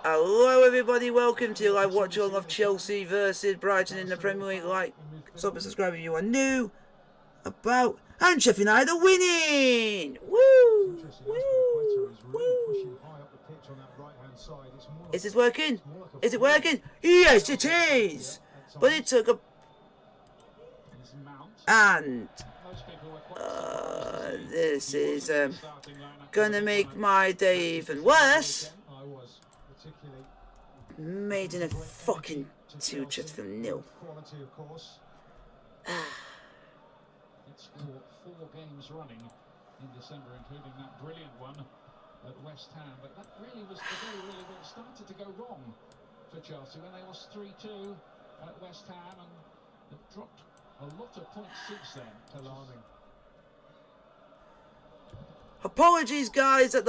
Hello everybody, welcome to live watch along of Chelsea versus Brighton in the Premier League. Like, sub and subscribe if you are new. About and Sheffield United are winning! Woo! Woo! Woo! Is this working? Is it working? Yes, it is! But it took a... And... this is gonna make my day even worse. Made in a fucking 2 just from nil. It's scored 4 games running in December, including that brilliant one at West Ham. But that really was the day when it started to go wrong for Chelsea when they lost 3-2 at West Ham, and they've dropped a lot of points since then. Alarming. Apologies, guys, that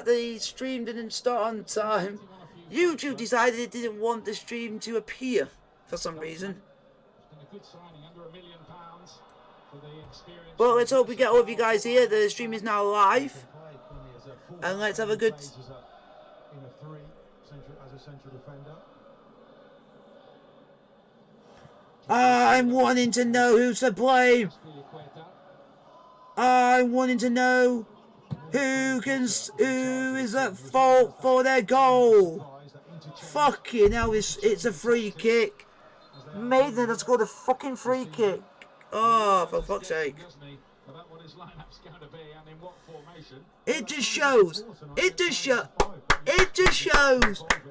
the stream didn't start on time. YouTube decided it didn't want the stream to appear for some reason. But let's hope we get all of you guys here. The stream is now live, and let's have a good. I'm wanting to know who's to blame. I'm wanting to know who is at fault for their goal. Fucking hell, it's a free kick. Maiden has scored a fucking free kick. Oh, for fuck's sake. It just shows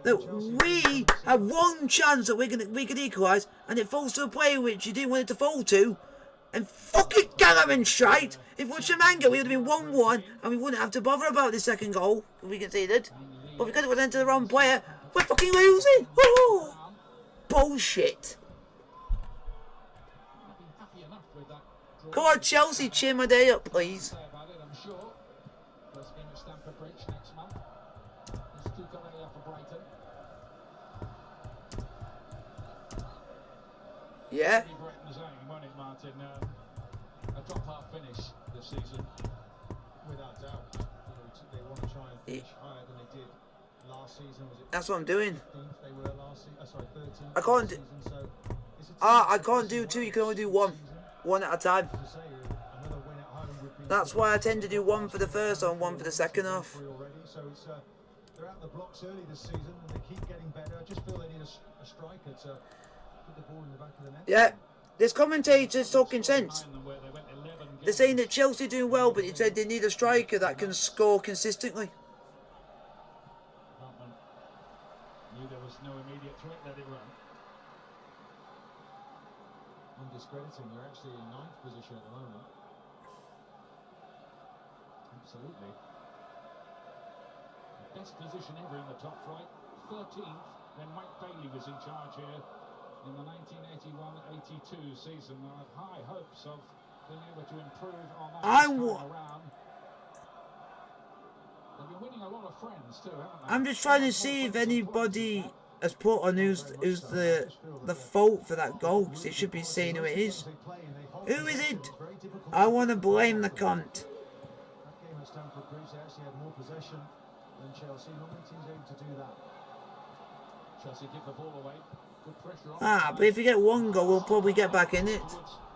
that we have one chance that we can equalise, and it falls to a player which you didn't want it to fall to. And fucking Gallagher straight. If Watchalong, we would have been 1-1, and we wouldn't have to bother about the second goal we conceded. But because it was into the wrong player, we're fucking losing. Woo! Bullshit. Come on, Chelsea, cheer my day up, please. Yeah. A top half finish this season, without doubt. They want to try and finish higher than they did last season. Was it? That's what I'm doing. They were last season. Sorry, 13th. I can't. I can't do 2. You can only do 1 at a time. That's why I tend to do 1 for the first and 1 for the second half. So they're out the blocks early this season, and they keep getting better. I just feel they need a striker to put the ball in the back of the net. Yeah. This commentator's talking sense. They're saying that Chelsea are doing well, but he said they need a striker that can score consistently. Knew there was no immediate threat, let it run. Undiscrediting, you're actually in 9th position at the moment. Absolutely. The best position ever in the top flight. 13th when Mike Bailey was in charge here in the 1981-82 season. I have high hopes of being able to improve on that time around. They've been winning a lot of friends too, haven't they? I'm just trying to see if anybody has put on who's the fault for that goal, because it should be saying who it is. Who is it? I want to blame the cunt. That game at Stamford Bridge, they actually had more possession than Chelsea. Normally teams aim to do that. Chelsea give the ball away. Good pressure on. But if we get 1 goal, we'll probably get back in it.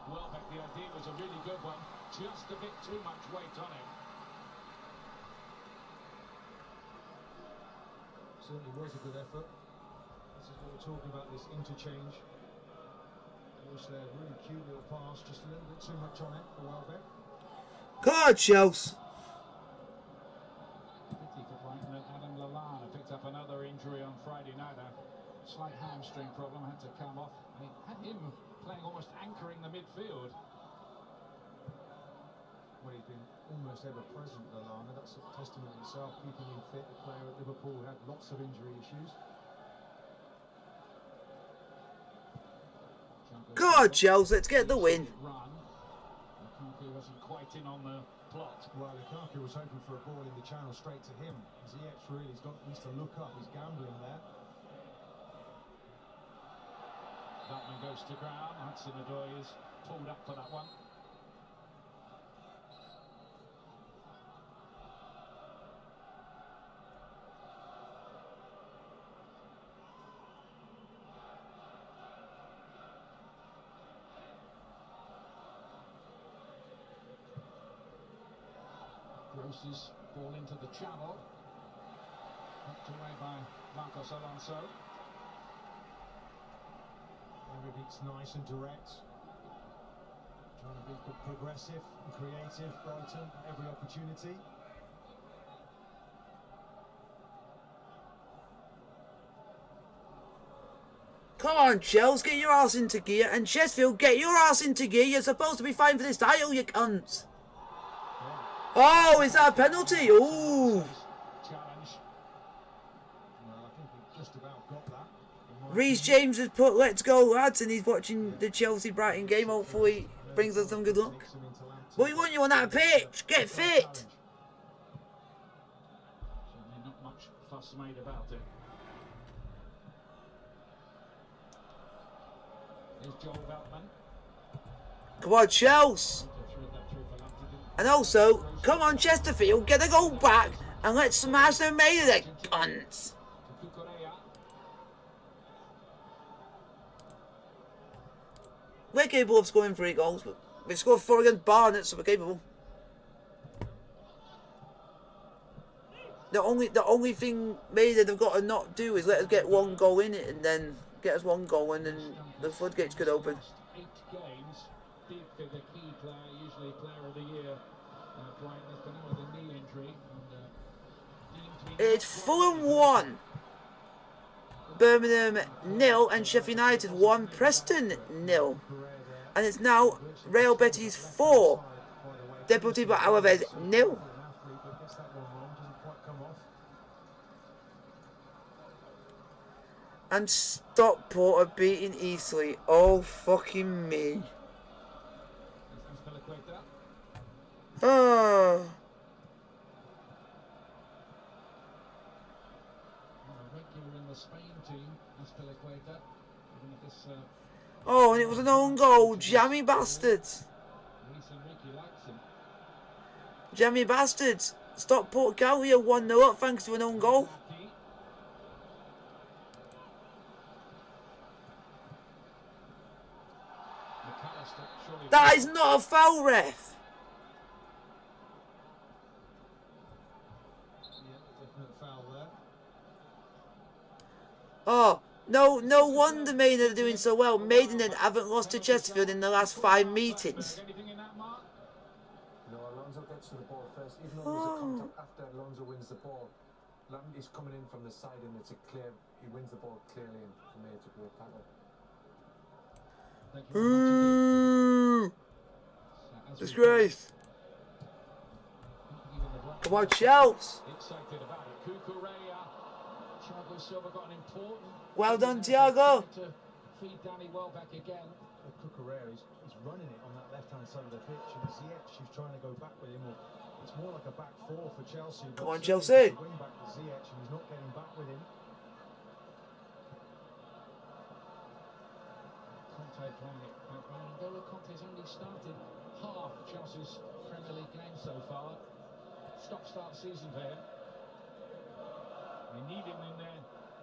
Welbeck, the idea was a really good one. Just a bit too much weight on it. Certainly was a good effort. This is what we're talking about, this interchange. Was there a really cute little pass, just a little bit too much on it for Welbeck. God, Chelsea. Pity for Brighton that Adam Lallana picked up another injury on Friday night. A slight hamstring problem had to come off. They had him playing almost anchoring the midfield. Well, he's been almost ever present, Lallana. That's a testament itself, keeping him fit. The player at Liverpool had lots of injury issues. God, Chelsea, let's get the win. Lukaku wasn't quite in on the plot. Well, Lukaku was hoping for a ball in the channel straight to him. Ziyech really needs to look up. He's gambling there. That goes to ground. Hudson-Odoi is pulled up for that one. Chelsea's ball into the channel. Knocked away by Marcos Alonso. Everything's nice and direct. Trying to be progressive and creative, Brighton, every opportunity. Come on, Chelsea, get your ass into gear. And Sheffield, get your ass into gear. You're supposed to be fighting for this title, you cunts. Oh, is that a penalty? Ooh. Challenge. Well, I think we just about got that. Reece James has put "Let's go, lads," and he's watching the Chelsea Brighton game. Hopefully, brings us some good luck. But we want you on that pitch. Get fit. Certainly not much fuss made about it. Here's Joel Veltman. Come on, Chelsea. Threw that through for Lamptey, didn't And also, come on, Chesterfield, get a goal back and let's smash them made of their cunts. to Cucurella. We're capable of scoring 3 goals, but we've scored 4 against Barnet, so we're capable. The only thing maybe they've got to not do is let us get 1 goal in it and then get us 1 goal and then the floodgates could open. 8 games, big for the key player, usually player of the year. Brighton has been out with a knee injury. And, deemed to be It's Fulham 1, Birmingham 0, and Sheffield United 1, Preston 0. And it's now Real Betis 4, Deportivo Alaves 0. And Stockport are beating Eastleigh. Oh, fucking me. Oh. regular in the Spain team, Azpilicueta. This, Oh, and it was an own goal. Jammy bastards. Luis Enrique likes him. Jammy bastards. Stockport County are 1-0 up thanks to an own goal. Lucky. McAllister, surely That is not a foul, ref. Yeah, definite foul there. Oh, no wonder Maiden are doing so well. Maiden haven't lost to Chesterfield in the last 5 meetings. anything in that, Mark? No, Alonso gets to the ball first. Even though there's a contact after Alonso wins the ball, Lamptey's coming in from the side and it's a clear. He wins the ball clearly and from here to go tackle. Thank you very much indeed. Ooh, So, as we disgrace. even the Black Come on, Chelsea. excited about it. Cucurella. Thiago Silva got an important. Well done, Thiago. To feed Danny Welbeck again. Cucurella, he's running it on that left-hand side of the pitch, and Ziyech, she's trying to go back with him. Or it's more like a back 4 for Chelsea. Come on, but Chelsea. it's a wing back to Ziyech, and he's not getting back with him. Conte playing it back round. N'Golo Conte's only started half Chelsea's Premier League game so far. Stop-start season for him. We need him in there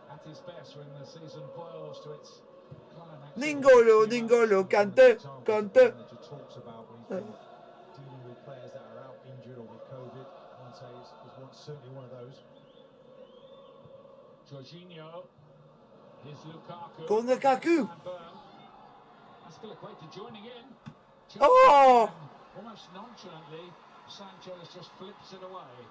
at his best when the season boils to its climax. N'Golo, Kante. Manager talks about when he's been dealing with players that are out injured or with COVID. Conte is certainly one of those. Jorginho. Here's Lukaku. Go on, Lukaku. And Burn. Azpilicueta joining in. Oh. Almost nonchalantly, Sanchez just flips it away.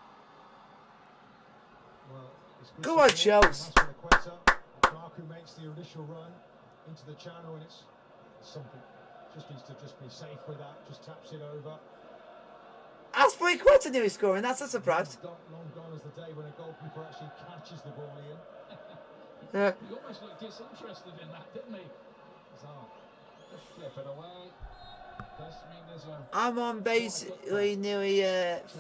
Well, it's good Go on, support from Chelsea. Azpilicueta. Lukaku makes the initial run into the channel, and it's something. Just needs to be safe with that. Just taps it over. Azpilicueta nearly scoring. That's a surprise. Long gone is the day when a goalkeeper actually catches the ball in. Yeah. He almost looked disinterested in that, didn't he? Bizarre. Just flip it away. Does mean there's a... I'm on basically nearly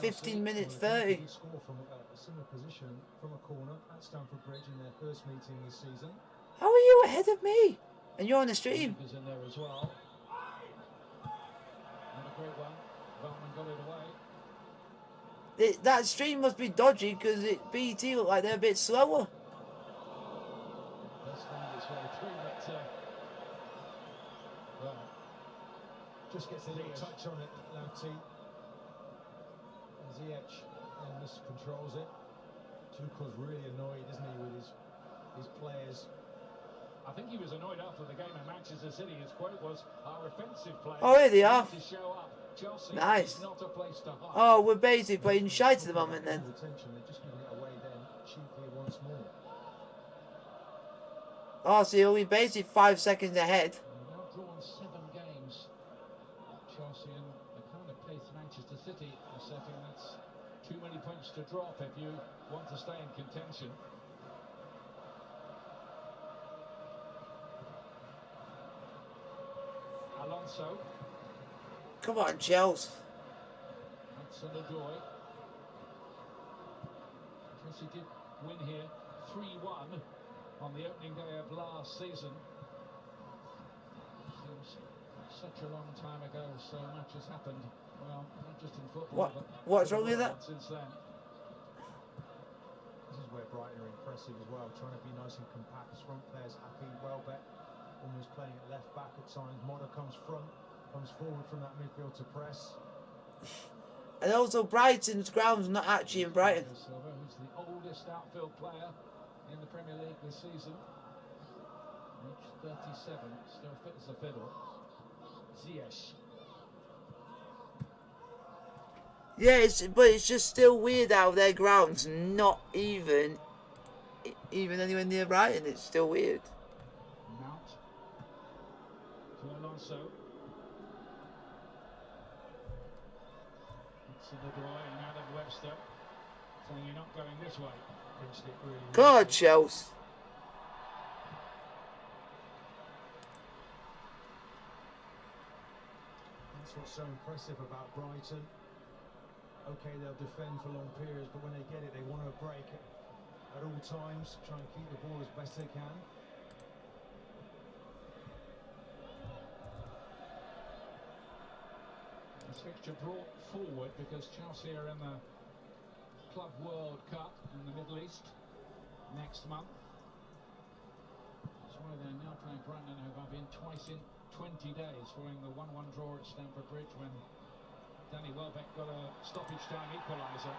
15 minutes 30. He scored from a similar position from a corner at Stamford Bridge in their first meeting this season. How are you ahead of me? And you're on the stream. Is in there as well. Not a great one. Veltman got it away. That stream must be dodgy because BT look like they're a bit slower. Does find its way through, but well, Just gets a little touch on it, Lamptey. Ziyech and miscontrols it. Tuchel's really annoyed, isn't he, with his players. I think he was annoyed after the game in Manchester City. His quote was, "Our offensive players Oh, here they are. need to show up. Chelsea Nice. is not a place to hide." Oh, we're basically playing shite at the moment then. Attention, they're just giving it away then, cheaply once more. Oh, so you're only basically 5 seconds ahead. They've now drawn 7 games. Chelsea and the kind of pace Manchester City are setting. That's too many points to drop if you want to stay in contention. Alonso. Come on, Chelsea. Hudson-Odoi. Chelsea did win here 3-1 on the opening day of last season. Seems such a long time ago, so much has happened. Well, not just in football, but What's wrong with that? since then. This is where Brighton are impressive as well, trying to be nice and compact. Front players happy. Welbeck almost playing at left back at times. Motta comes forward from that midfield to press. And also Brighton's ground's not actually in Brighton. Silva, who's the oldest outfield player in the Premier League this season. Reached 37, still fit as a fiddle. Ziyech. Yeah, but it's just still weird how their ground's not even anywhere near Brighton. It's still weird. Mount to Alonso. Hudson-Odoi and Adam Webster saying you're not going this way. Pinched it really God, Chelsea. That's what's so impressive about Brighton. Okay, they'll defend for long periods, but when they get it, they want to break it at all times, try and keep the ball as best they can. This fixture brought forward because Chelsea are in the Club World Cup in the Middle East next month. That's why they're now playing Brighton and have been twice in 20 days following the 1-1 draw at Stamford Bridge when Danny Welbeck got a stoppage time equaliser.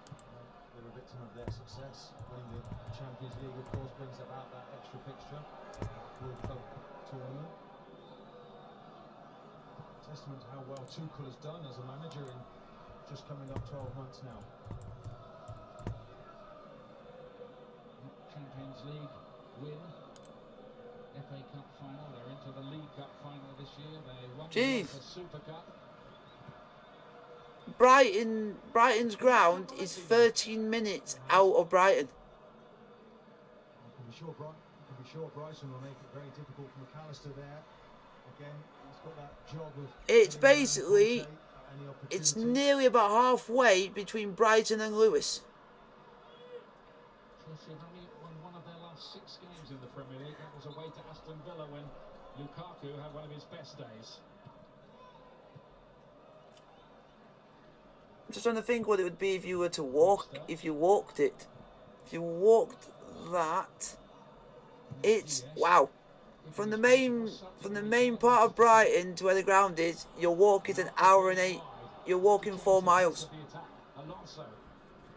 A little victim of their success. Winning the Champions League, of course, brings about that extra fixture. World Cup tournament. Testament to how well Tuchel has done as a manager in just coming up 12 months now. Champions League win. FA Cup final. They're into the League Cup final this year. They won the Super Cup. Brighton's ground is 13 minutes out of Brighton. You can be sure Brighton will make it very difficult for McAllister there. Again, he's got that job of... It's nearly about halfway between Brighton and Lewis. Chelsea have only won one of their last 6 games in the Premier League. That was away to Aston Villa when Lukaku had one of his best days. I'm just trying to think what it would be if you were to walk, if you walked it. If you walked that, it's, wow. From the main part of Brighton to where the ground is, you're walking an hour and 8. You're walking 4 miles.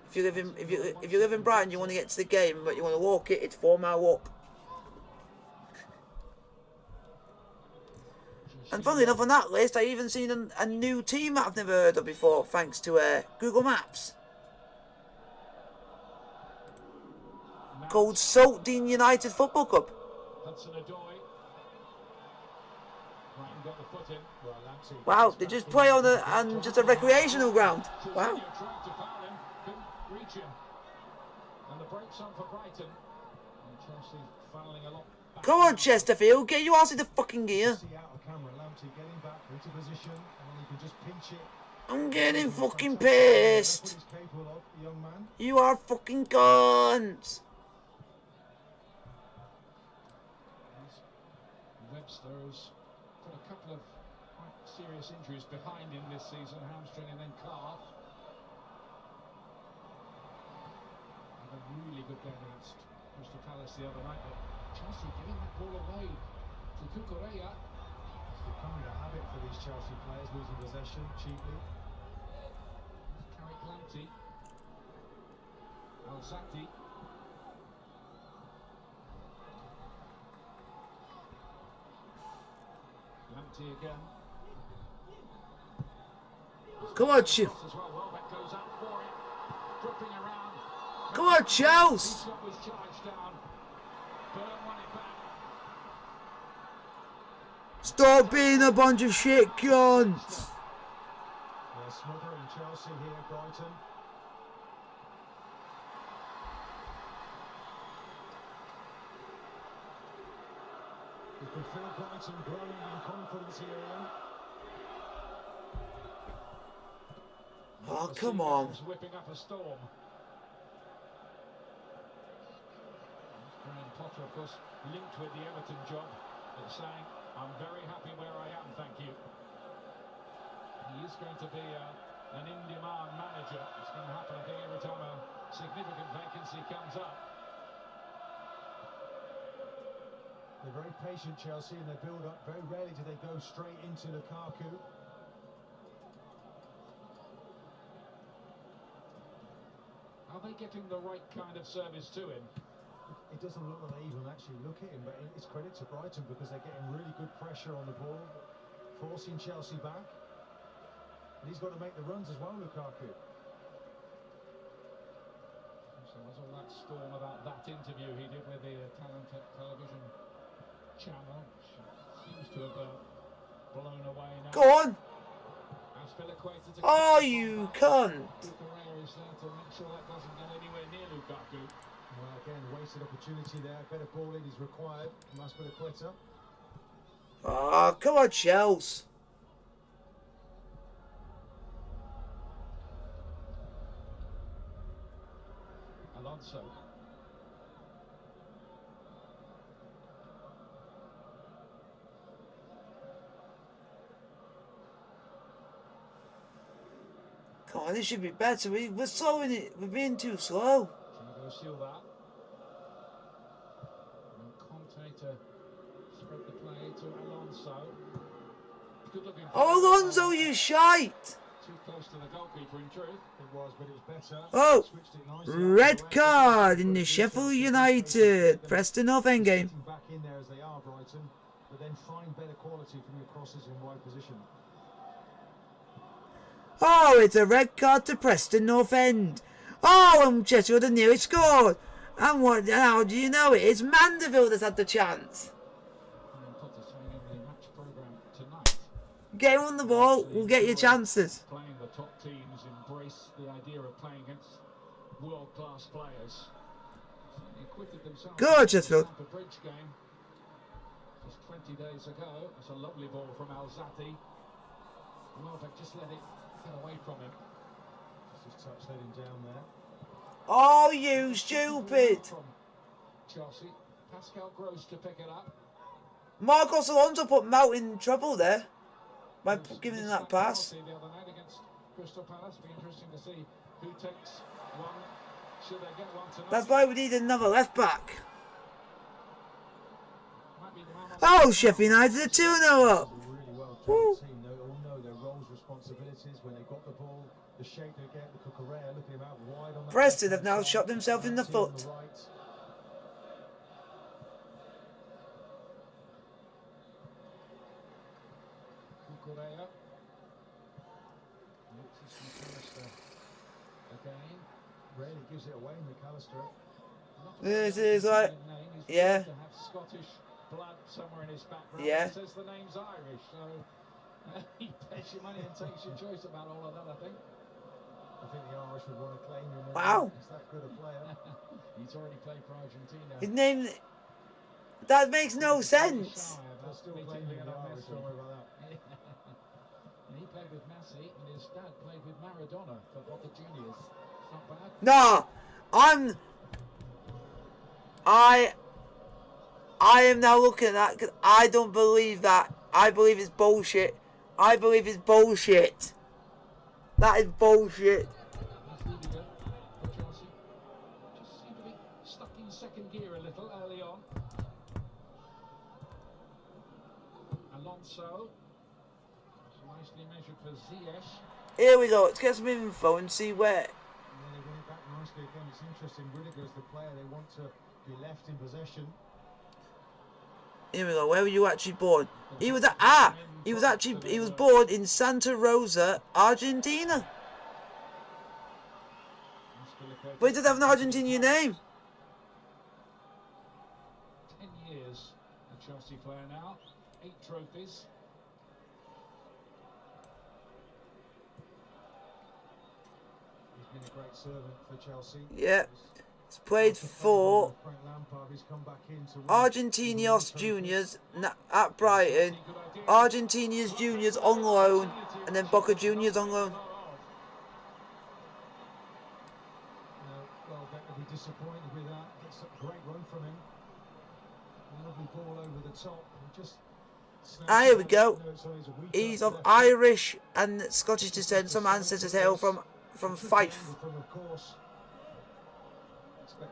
If you live in Brighton, you want to get to the game, but you want to walk it. It's 4-mile walk. And funnily enough, on that list, I even seen a new team that I've never heard of before, thanks to Google Maps, called Saltdean United Football Club. Hudson-Odoi. Brighton got the foot in. Wow, they just play on just a recreational ground. Wow. Tried to foul him, couldn't reach him. And the break's on for Brighton. And Chelsea fouling a lot. Come on, Chesterfield, get your ass in the fucking gear. See out of camera, Lamptey getting back into position, and then he can just pinch it. I'm getting fucking pissed. That's what he's capable of, the young man. You are fucking cunts. Webster's got a couple of quite serious injuries behind him this season, hamstring and then calf. Had a really good game against Crystal Palace the other night, but Chelsea giving that ball away to Cucurella. It's becoming a habit for these Chelsea players, losing possession cheaply. Alzati. Lamptey again. Come on, As well. Welbeck goes up for it. Dropping around. Come on, Chelsea. He's got his charge down. Burn won it back. Stop being a bunch of shit cunts. They're smothering Chelsea here, Brighton. You can feel Brighton growing in confidence here, Ian. Oh, The come on. Seagulls whipping up a storm. Graham Potter, of course, linked with the Everton job, but saying, I'm very happy where I am, thank you. He is going to be an in-demand manager. It's going to happen, I think, every time a significant vacancy comes up. They're very patient, Chelsea, and they build up. Very rarely do they go straight into Lukaku. Are they getting the right kind of service to him? It doesn't look like they even actually look at him, but it's credit to Brighton because they're getting really good pressure on the ball, forcing Chelsea back. And he's got to make the runs as well, Lukaku. So there was all that storm about that interview he did with the Talent television channel, which seems to have blown away now. Go on. To Oh, you cunt. Correa is there to make sure that doesn't get anywhere near Lukaku. Well, again, wasted opportunity there. Better ball in is required. Aspilicueta. Oh, come on, Chelsea. Alonso. Come on, this should be better. We're slowing it. We're being too slow. Trying to go seal that. And Conte to spread the play to Alonso. Good looking. Oh, Alonso, you shite. Too close to the goalkeeper in truth. It was, but it was better. Oh, Switched it nicely. red card in the Sheffield United Preston North End game. Back in there as they are, Brighton, but then find better quality from your crosses in wide position. Oh, it's a red card to Preston North End. Oh, and Chester would have nearly scored. And what? How do you know it? It's Mandeville that's had the chance. And Potter saying in the match programme tonight. Get on the ball. We'll get your chances. Playing the top teams, embrace the idea of playing against world-class players. Certainly acquitted themselves. Good, Sheffield. The Bridge game just 20 days ago. It's a lovely ball from Alzati. Welbeck just let it get away from him. Just touch let him down there. Oh, you stupid. From Chelsea. Pascal Gross to pick it up. Marcos Alonso put Mount in trouble there by giving him that pass. The other night against Crystal Palace. Be interesting to see who takes one. Should they get one tonight? That's why we need another left back. Might be the man on Oh, Sheffield United are 2-0 up. Really well Woo. drilled team. They all know their roles, responsibilities when they got the ball, the shape they get. Look at Correa, look at him out wide on the Preston have now shot themselves in the Team on foot. right. Correa. Alexis McAllister again. Rarely gives it away, McAllister. This is like, He's yeah. to have Scottish blood somewhere in his background. Yeah. It says the name's Irish, so he pays your money and takes your choice about all of that, I think. I think the Irish would want to claim him. Wow. He's that good a player. He's already played for Argentina. His name, that makes no sense. They'll still claim him, the Irish, don't worry about that. And he played with Messi, and his dad played with Maradona for Boca Juniors. It's not bad. No, I am now looking at that because I don't believe that. I believe it's bullshit. I believe it's bullshit. That is bullshit. He's really good for Chelsea. Just seemed to be stuck in second gear a little early on. Alonso. It's nicely measured for Ziyech. Here we go. Let's get some info and see where. And then they win it back nicely again. it's interesting. Rudiger's the player they want to be left in possession. Here we go. Where were you actually born? He was he was born in Santa Rosa, Argentina. But he doesn't have an Argentinian name. 10 years a Chelsea player now, 8 trophies. He's been a great servant for Chelsea. Yeah. He's played for Frank Lampard, he's come back in to win. Argentinos Juniors at Brighton, Argentinos Juniors on loan, and then Boca Juniors on loan. Well, better be disappointed with that. It's a great run from him. A lovely ball over the top. Just Here we go. He's of Irish and Scottish descent. Some ancestors hail from Fife.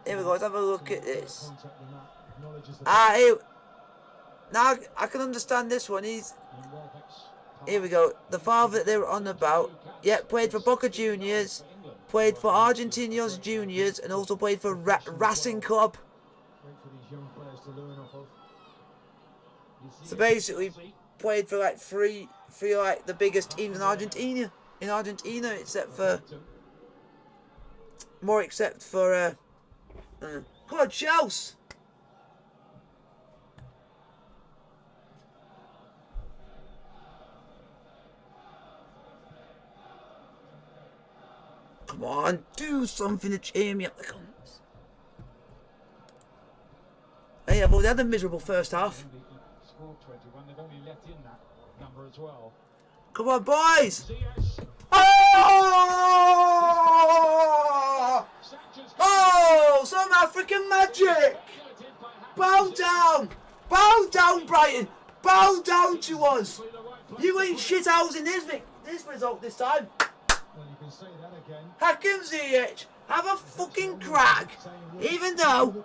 Here we go. Let's have a look at this. Here. Now I can understand this one. Here we go. The father that they were on about. Yeah, played for Boca Juniors, played for Argentinos Juniors, and also played for Racing Club. So basically, played for like three like the biggest teams in Argentina. Except for come on, Chelsea. Come on, do something to cheer me up the comments. Hey, I've already had a miserable first half. Scored 21, they've only let in that number as well. Come on, boys! Ziyech. Oh! Oh, some African magic! Bow down! Bow down, Brighton! Bow down to us! You ain't shithousing this result this time. Well, you can say that again. Hakim Ziyech, have a fucking crack, even though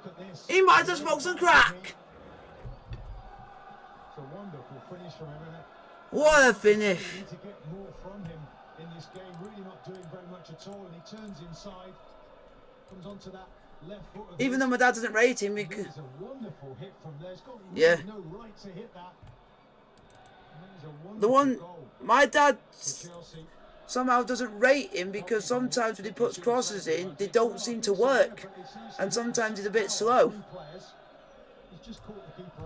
he might have smoked some crack. It's a wonderful finish from him. What a finish! We need to get more from him in this game. Really not doing very much at all. And he turns inside, comes onto that left foot. Even though my dad doesn't rate him, because It's a wonderful hit from there. He's got yeah, no right to hit that. the one my dad for Chelsea. somehow doesn't rate him because sometimes when he puts crosses in, they don't seem to work, and sometimes he's a bit slow.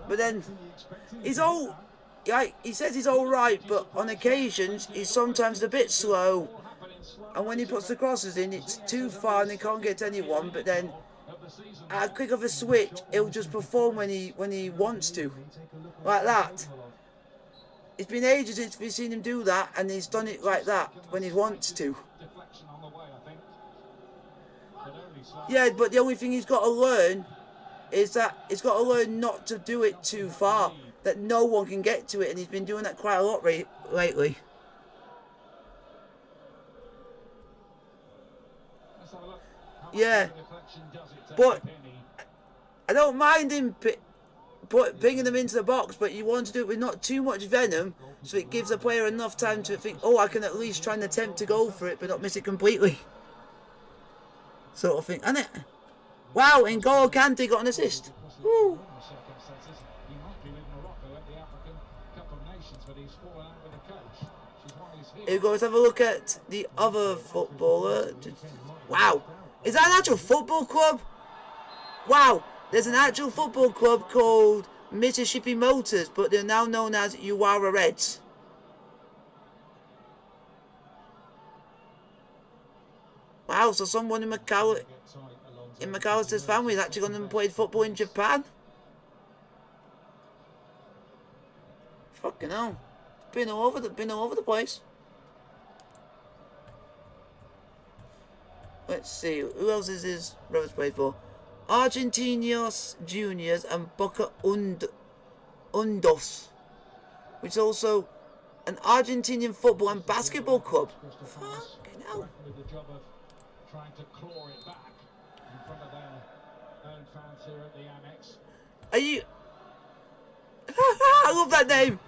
But then he's all. Yeah, he says he's all right, but on occasions he's sometimes a bit slow, and when he puts the crosses in, it's too far and he can't get to anyone. But then, at a click of a switch, he'll just perform when he wants to, like that. It's been ages since we've seen him do that, and he's done it like that when he wants to. Yeah, but the only thing he's got to learn is that he's got to learn not to do it too far, that no one can get to it, and he's been doing that quite a lot lately. Yeah, but I don't mind him pinging them into the box, but you want to do it with not too much venom, so it gives the player enough time to think, oh, I can at least try and attempt to go for it, but not miss it completely. Sort of thing, isn't it? Wow, N'Golo Kante got an assist. Woo. Here we go, let's have a look at the other footballer. Wow, is that an actual football club? Wow, there's an actual football club called Mississippi Motors, but they're now known as Uwara Reds. Wow, so someone in McAllister's family has actually gone and played football in Japan. Fucking hell, been all over the place. Let's see, who else is his brothers played for? Argentinos Juniors and Boca Undos, which is also an Argentinian football and basketball club. Fucking hell. Trying to claw it back in front of their own fans here at the Annex. Are you? I love that name.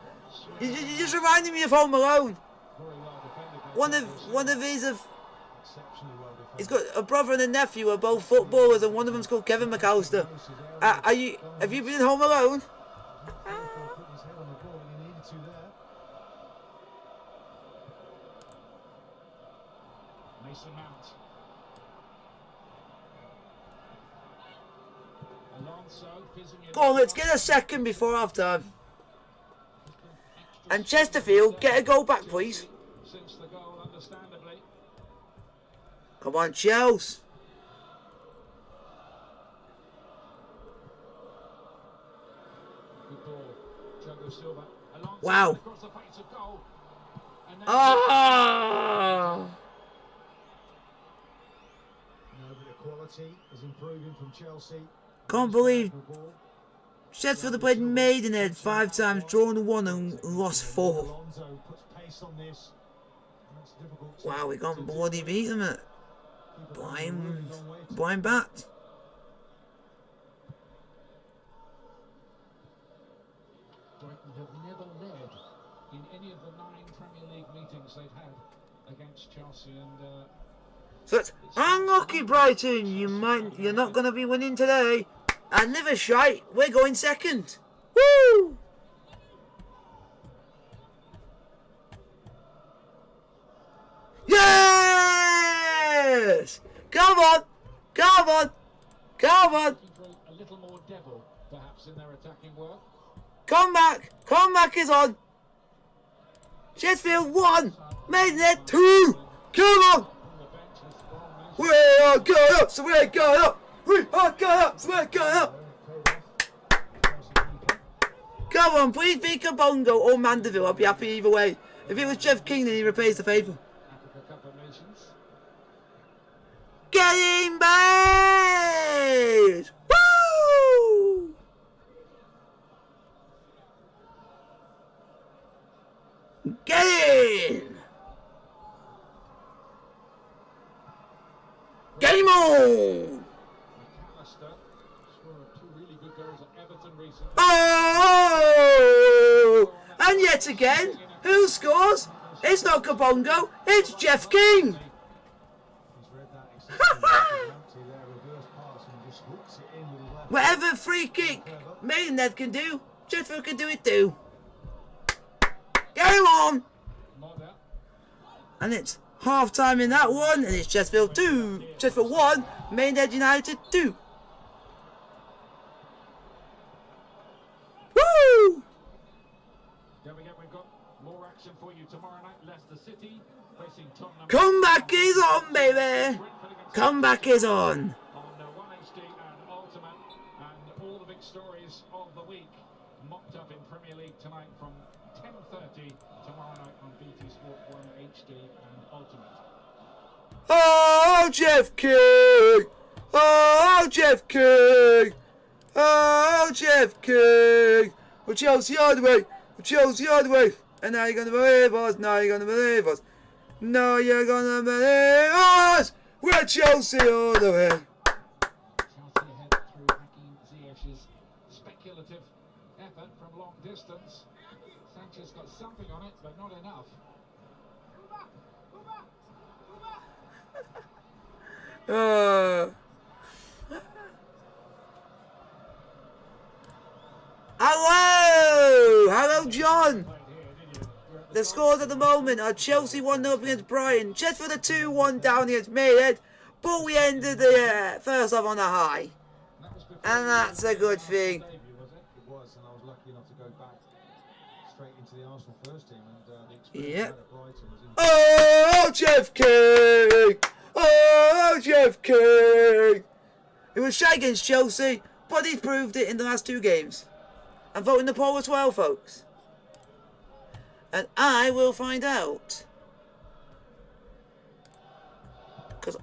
You just reminded me of Home Alone. Very well defended. One of these of. Exceptionally well He's got a brother and a nephew who are both footballers, and one of them's called Kevin McAllister. Have you been home alone? Put his head on the ball and he needed to there. Mason Mount. Alonso fizzing it. Go on, let's get a second before half time. And Chesterfield, get a goal back, please. Since the goal, understandably. Come on, Chelsea. Good ball. Thiago Silva. Alonso Wow. across the face of goal. And then Ah! No, but the quality is improving from Chelsea. Can't believe The ball. Sheffield have played Maidenhead 5 times, drawn 1 and lost 4. Alonso puts pace on this. And that's difficult. Wow, we can't bloody beat them at Keep it on a really long way to- blind bat. Brighton have never led in any of the 9 Premier League meetings they've had against Chelsea, and So it's unlucky, Brighton. You're not going to be winning today. And never shite. We're going second. Woo! Yes! Come on! Come on! Come on! looking for a little more devil, perhaps, in their attacking work. Come back! Come back is on! Sheffield 1! Maidenhead 2! Come on! On the bench has thrown We are going up, so we're going up! We are going up, so we're going up! Come on, please be Kabongo or Mandeville. I'll be happy either way. If it was Jeff King, then he repays the favour. Africa Cup of Nations. Get in, babes! Woo! Get in! Game on! McAllister scored 2 really good goals at Everton recently. Oh! And yet again, who scores? It's not Kabongo, it's Jeff King! He's read that exceptionally. There, reverse pass and just hooks it in with his left. Whatever free kick Maidenhead can do, Sheffield can do it too. Game on! Modder. And it's half time in that one, and it's Sheffield 2, Sheffield 1, Maidenhead United 2. Woo! Don't forget, we've got more action for you tomorrow night. Leicester City facing Tottenham. Comeback is on, baby! Comeback is on. On 1HD and Ultimate, and all the big stories of the week mocked up in Premier League tonight from 10:30 tomorrow night on BT Sport 1 HD and Ultimate. Oh, Jeff King! Oh, Jeff King! Oh, Jeff King! Well, Chelsea all the way! Well, Chelsea all the way! And now you're going to believe us! Now you're going to believe us! No, you're going to believe us! We're Chelsea all the way! Chelsea ahead through Hakim Ziyech's speculative effort from long distance. Sanchez got something on it, but not enough. Hello! Hello, John! Played here, did you? You're at the The scores at the moment are Chelsea 1-0 up against Brighton, Sheffield 2-1 down against Maidenhead, but we ended the first half on a high. That was before And that's a good thing. debut, was it? It was, and I was lucky enough to go back straight into the Arsenal first team, and the experience Yep. I had at Brighton was in. Oh, Jeff King! Oh, Jeff King! It was shy against Chelsea, but he's proved it in the last 2 games. I'm voting the poll as well, folks. And I will find out. Because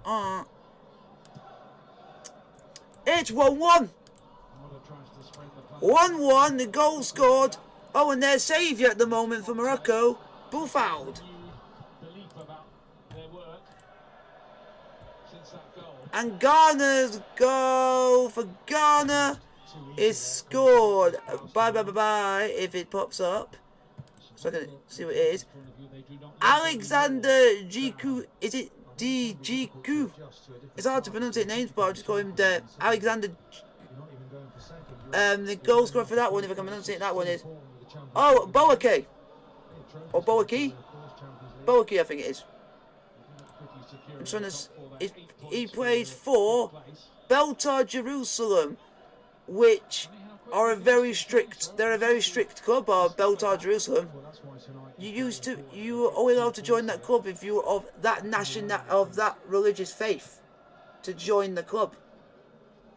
it's 1-1. Modder tries to spread the play. 1-1, the goal scored. Oh, and their saviour at the moment for Morocco, Buffald. Renewed belief about their work since that goal. And Ghana's goal for Ghana is scored. Bye, if it pops up. So I can see what it is. Point of view, they do not Alexander Jiku, is it DGQ. It's hard to pronounce names, but I'll just call him Alexander. The goal scorer for that one, if I can pronounce it, that one is Boake. Or Boake? Boake, I think it is. I'm trying to. He plays for Beltar Jerusalem, which are a very strict. They're a very strict club. Beltar Jerusalem. You were only allowed to join that club if you were of that that religious faith, to join the club.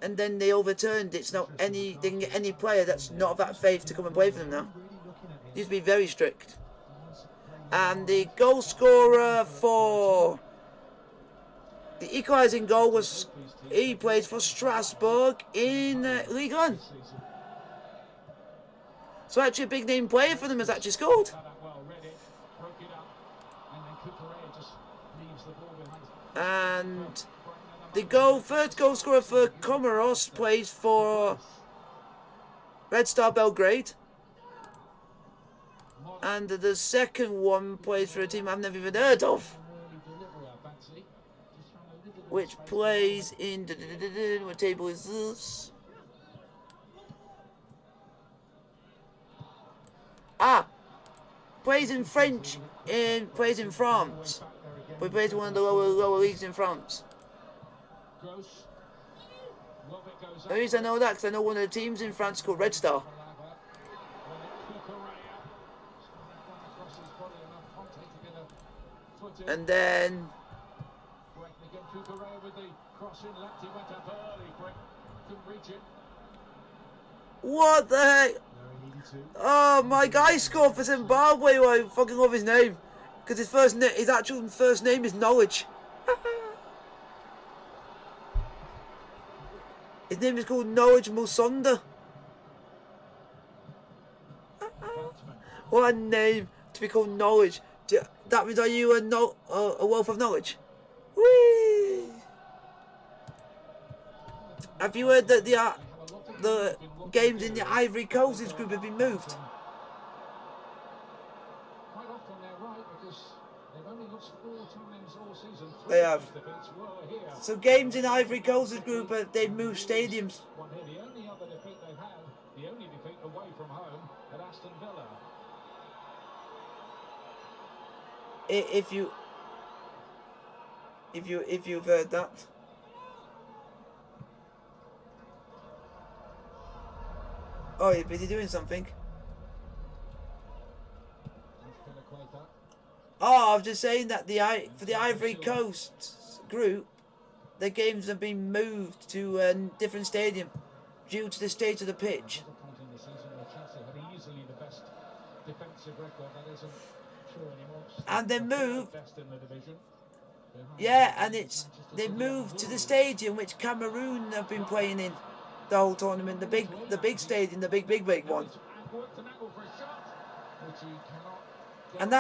And then they overturned it. It's now they can get any player that's not of that faith to come and play for them now. It used to be very strict. And the goal scorer for the equalising goal was, he plays for Strasbourg in Ligue 1. So actually a big name player for them has actually scored. And the first goal scorer for Comoros plays for Red Star Belgrade. And the second one plays for a team I've never even heard of, which plays in what table is this? Plays in French and plays in France. But he plays in one of the lower leagues in France. The reason I know that because I know one of the teams in France called Red Star. And then what the heck? Oh, my guy scored for Zimbabwe. I fucking love his name because his actual first name is Knowledge. His name is called Knowledge Musonda. What a name to be called Knowledge. That means, are you a wealth of knowledge? Whee! Have you heard that the games in the Ivory Coast group have been moved? They have. So games in Ivory Coast group, they've moved stadiums. The only other defeat they've had, the only defeat away from home at Aston Villa. If you've heard that. Oh, you're busy doing something. Oh, I was just saying that for the Ivory Coast group, the games have been moved to a different stadium due to the state of the pitch. And they moved. Yeah, and they moved to the stadium which Cameroon have been playing in the whole tournament, the big stadium, the big one. And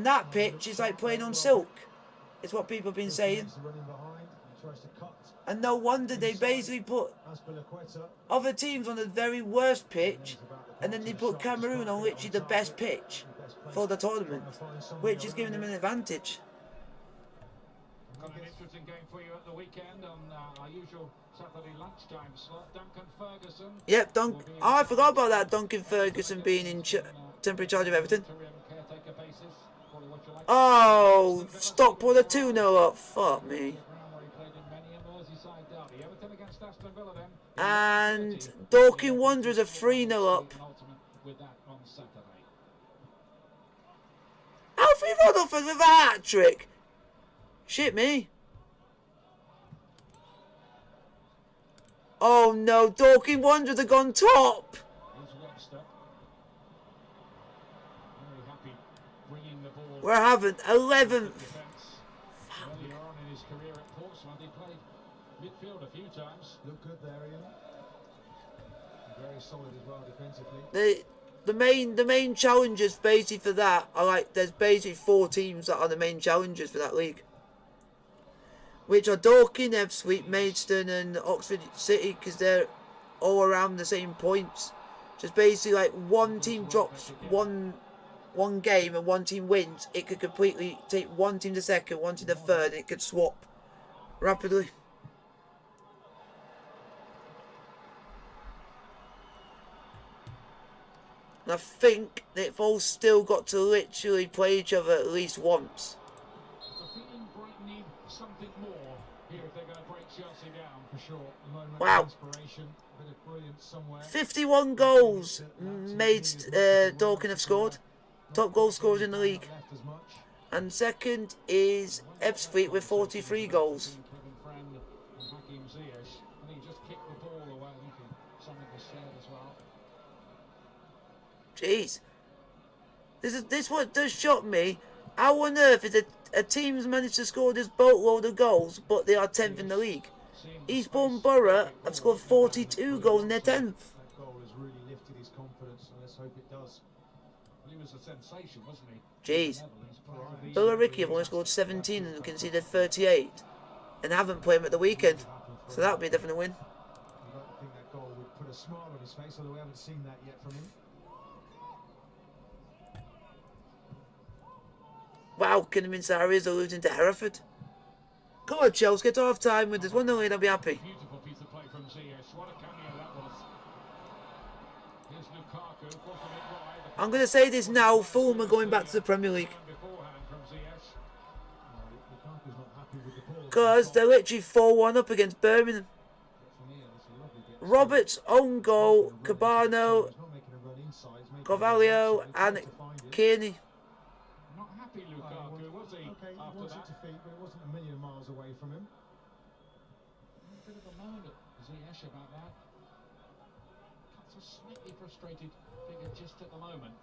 that pitch is like playing on silk. It's what people have been saying. And no wonder they basically put other teams on the very worst pitch, and then they put Cameroon on literally the best pitch for the tournament, which is giving them an advantage. Got an interesting game for you at the weekend on our usual Saturday lunchtime slot. Duncan Ferguson. Yep, I forgot about that. Duncan Ferguson being in temporary charge of Everton. Oh, Stockport are 2-0 up. Fuck me. And Dorking Wanderers are 3-0 up. Alfie Rodolford with a hat-trick. Shit me. Oh no, Dorking Wanderers have gone top. We're having 11th. Earlier on in his career at Portsmouth, he played midfield a few times. Look good there, Ian. Very solid as well defensively. The main challengers basically for that are like, there's basically 4 teams that are the main challengers for that league, which are Dorking, Ebbsfleet, Maidstone and Oxford City, because they're all around the same points. Just basically like one team drops one one game and one team wins, it could completely take one team to second, one team to third, and it could swap rapidly. And I think they've all still got to literally play each other at least once. The feeling Brighton need something more here if they're going to break Chelsea down. For sure. A moment Wow. of inspiration, a bit of brilliance somewhere. 51 goals made Dorking have scored. Top goal scorers in the league. Left as much. And second is Ebbsfleet with 43 goals. Kevin Friend and Hakim Ziyech. And he just kicked the ball away. I think something was said as well. Jeez. This what does shock me. How on earth is a team's managed to score this boatload of goals, but they are 10th in the league? Eastbourne Borough have scored 42 goals in their 10th. That goal has really lifted his confidence, and let's hope it does. He was a sensation, wasn't he? Jeez. Netherlands. Billericay have only scored 17 and conceded 38. And haven't played him at the weekend. So that would be a definite win. I'd like to think that goal would put a smile on his face, although we haven't seen that yet from him. Wow, Kinamin are losing to Hereford. Come on, Chelsea, get to half time with this 1-0 lead, I'll be happy. Beautiful piece of play from Ziyech. What a cameo that was. Here's Lukaku, crossing it wide. I'm going to say this now, Fulham are going back to the Premier League. Beforehand from Ziyech. Lukaku's not happy with the ball. Because they're literally 4-1 up against Birmingham. From here, it's a lovely bit. Roberts, own goal, Cabano, He's not making a run inside, he's making a Carvalho run outside and to find it. Kearney. Not happy Lukaku, was he? Okay, he After wants it that. to feet, but it wasn't a million miles away from him. A bit of a moan at Ziyech about that. Cuts a slightly frustrated figure just at the moment.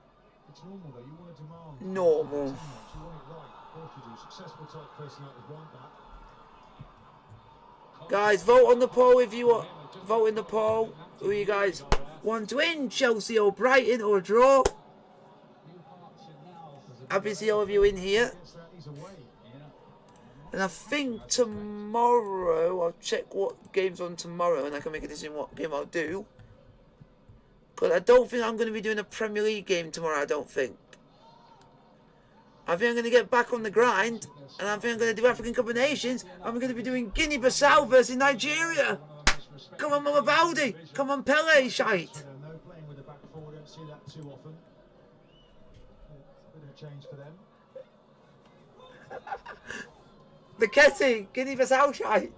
It's normal though, you want to demand. Normal. Too much, you want it right. Of course you do. Successful type personalities want that. Guys, vote on the poll if you want. Vote in the poll. Who you guys want to win? Chelsea or Brighton or a draw? New hearts in now. Happy to see all of you in here. Against that, he's away. And I think tomorrow, I'll check what game's on tomorrow and I can make a decision what game I'll do. Because I don't think I'm going to be doing a Premier League game tomorrow, I don't think. I think I'm going to get back on the grind and I think I'm going to do African Cup of Nations. I'm going to be doing Guinea-Bissau versus Nigeria. Come on, Mama Baldi. Come on, Pele, shite. No playing with the back four, don't see that too often. Bit of a change for them. The Ketty, Guinea-Bissau shite.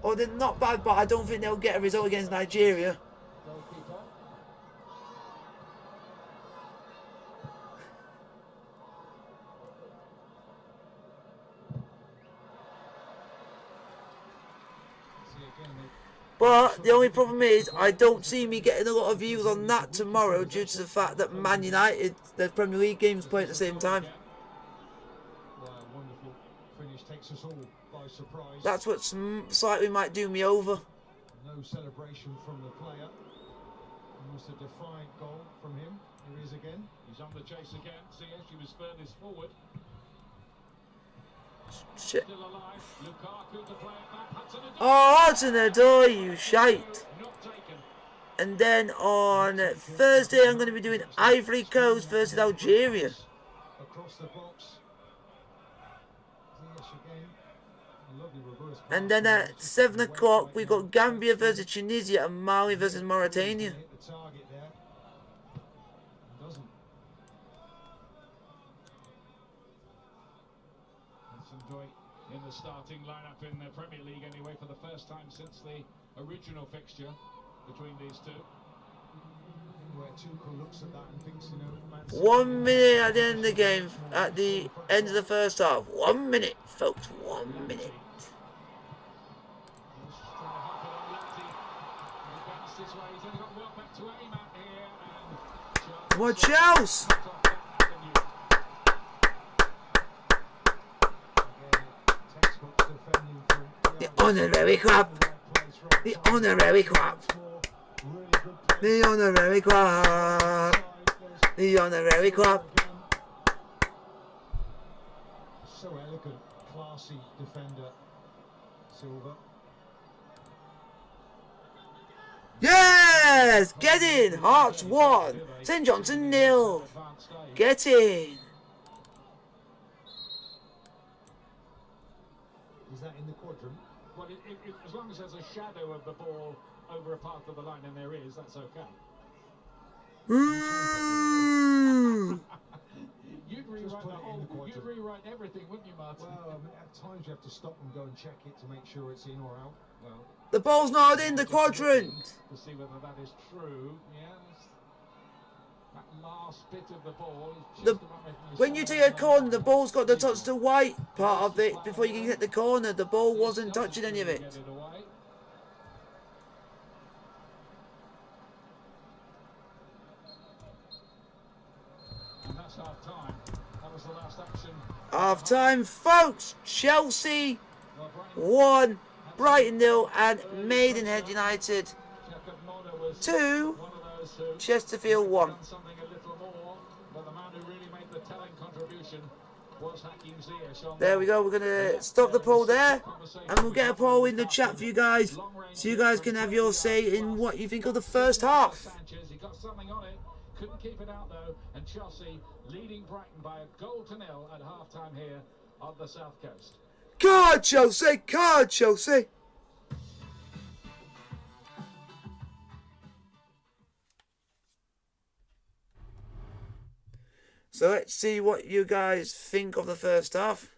Oh, they're not bad, but I don't think they'll get a result against Nigeria. Goalkeeper. See again, But the only problem is, I don't see me getting a lot of views on that tomorrow due to the fact that Man United, their Premier League games play at the same time. wonderful finish, takes us all by surprise. That's what slightly might do me over. No celebration from the player. Almost a defiant goal from him. Here he is again. He's on the chase again. Ziyech, he was furthest forward. Shit. Still alive. Lukaku to play it back. Hudson Odoi. Oh, Hudson Odoi, you shite. Not taken. And then on Thursday, I'm going to be doing Ivory Coast versus Algeria. Across the box. Ziyech again. A lovely reverse pass. And then at 7 o'clock, we've got Gambia versus Tunisia and Mali versus Mauritania. Hit the target there. Doesn't. Hudson Odoi in the starting lineup in the Premier League anyway for the first time since the original fixture between these two. Where Tuchel looks at that and thinks, you know, Man City 1 minute at the end of the game, at the end of the first half. 1 minute, folks, 1 minute. He's trying to help it on Lefty. He bounced his way. He's only got work back to aim at here. And Watch out! cut off that avenue. again, textbook defending from The honorary crap. The honorary crap. Really good play. The honorary crap. The honorary crap. So elegant, classy defender, Silva. Yeah! Yes! Get in! Hearts 1. St Johnson 0. Get in! Is that in the quadrant? Well, as long as there's a shadow of the ball over a part of the line, and there is, that's okay. You'd rewrite everything, wouldn't you, Martin? Well, at times you have to stop and go and check it to make sure it's in or out. Well, The ball's not in the quadrant. To see whether that is true. Yes. That last bit of the ball is just When you take a corner, the ball's got to touch the white part of it before you can hit the corner. The ball wasn't touching any of it. And that's half time. That was the last action. Half time, folks. Chelsea 1, Brighton 0, and Maidenhead United 2, Chesterfield 1. There we go. We're gonna stop the poll there, and we'll get a poll in the chat for you guys, so you guys can have your say in what you think of the first half. He got something on it, couldn't keep it out though, and Chelsea leading Brighton by a goal to nil at half-time here on the south coast. Card Chelsea, card Chelsea. So let's see what you guys think of the first half.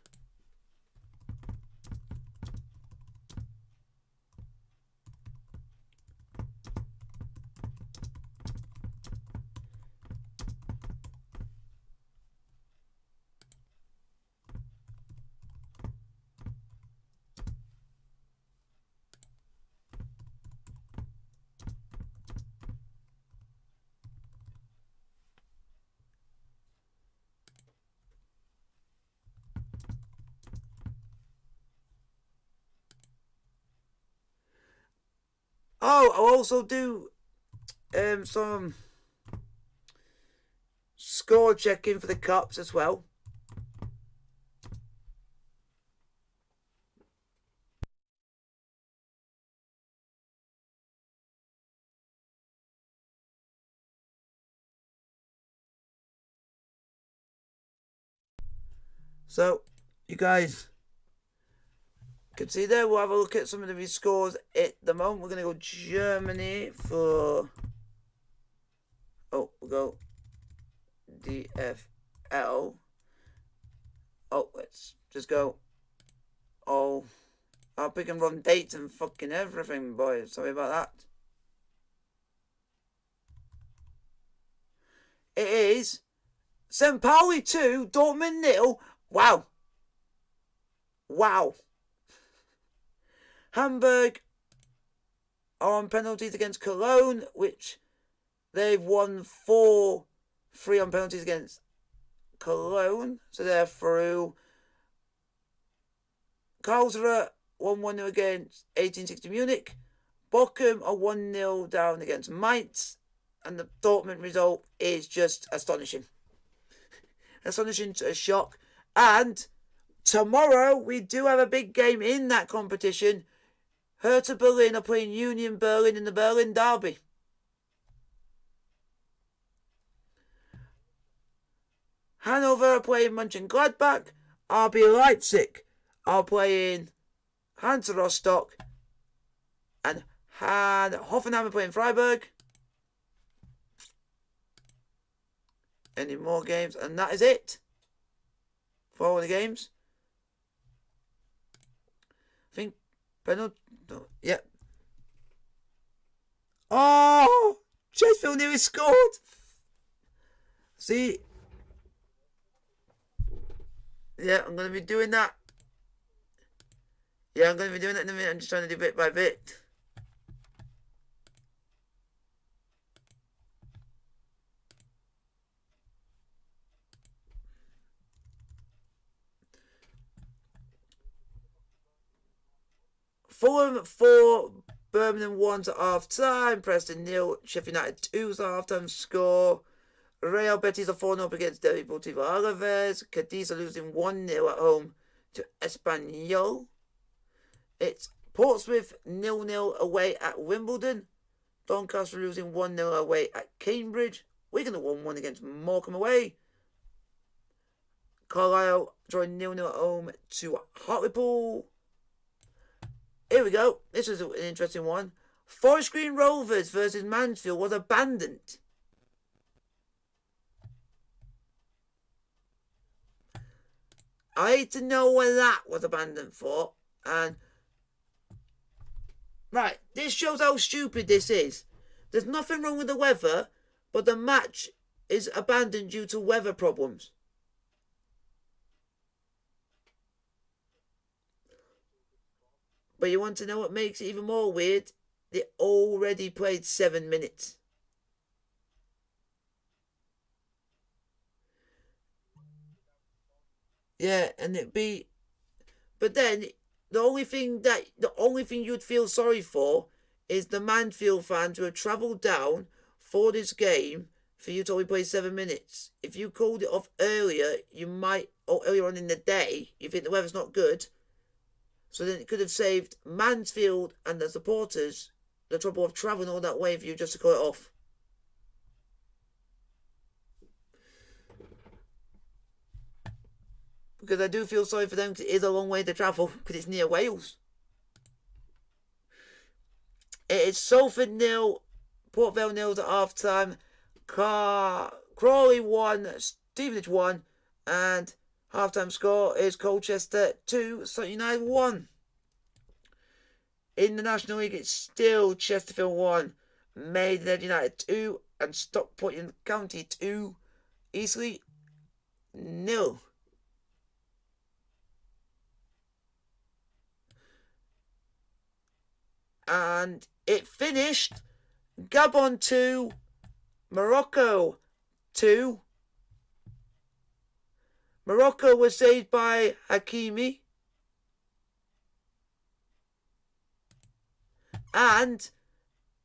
Oh, I'll also do some score checking for the cups as well. So, you guys can see there, we'll have a look at some of the scores at the moment. We're going to go Germany for... Oh, we'll go DFL. Oh, let's just go... Oh, I'll pick and run dates and fucking everything, boys. Sorry about that. It is St. Pauli 2, Dortmund 0. Wow. Wow. Hamburg are on penalties against Cologne, which they've won 4-3 on penalties against Cologne. So they're through. Karlsruhe 1-1 against 1860 Munich. Bochum are 1-0 down against Mainz. And the Dortmund result is just astonishing. Astonishing to a shock. And tomorrow we do have a big game in that competition. Hertha Berlin are playing Union Berlin in the Berlin Derby. Hanover are playing Mönchengladbach. RB Leipzig are playing Hansa Rostock. And Hoffenheim are playing Freiburg. Any more games? And that is it for all the games. I think penalty. Yep. Oh! Sheffield nearly scored! See? Yeah, I'm going to be doing that. Yeah, I'm going to be doing that in a minute. I'm just trying to do bit by bit. Fulham 4, Birmingham 1 to half time. Preston 0, Sheffield United 2 is the half time score. Real Betis are 4-0 up against Deportivo Alaves. Cadiz are losing 1-0 at home to Espanyol. It's Portsmouth 0-0 away at Wimbledon. Doncaster losing 1-0 away at Cambridge. Wigan have won 1 against Morecambe away. Carlisle drawing 0-0 at home to Hartlepool. Here we go. This is an interesting one. Forest Green Rovers versus Mansfield was abandoned. I hate to know what that was abandoned for. And right, this shows how stupid this is. There's nothing wrong with the weather, but the match is abandoned due to weather problems. But you want to know what makes it even more weird? They already played 7 minutes. Yeah, and it'd be... But then, the only thing you'd feel sorry for is the Mansfield fans who have travelled down for this game for you to only play 7 minutes. If you called it off earlier, you might... Or earlier on in the day, you think the weather's not good. So then it could have saved Mansfield and the supporters the trouble of travelling all that way for you just to call it off. Because I do feel sorry for them because it is a long way to travel because it's near Wales. It is Salford 0, Port Vale 0 at half time. Crawley 1, Stevenage 1, and half time score is Colchester 2, Sutton United 1. In the National League, it's still Chesterfield 1, Maidenhead United 2, and Stockport County 2, Eastleigh 0. And it finished Gabon 2, Morocco 2. Morocco was saved by Hakimi. And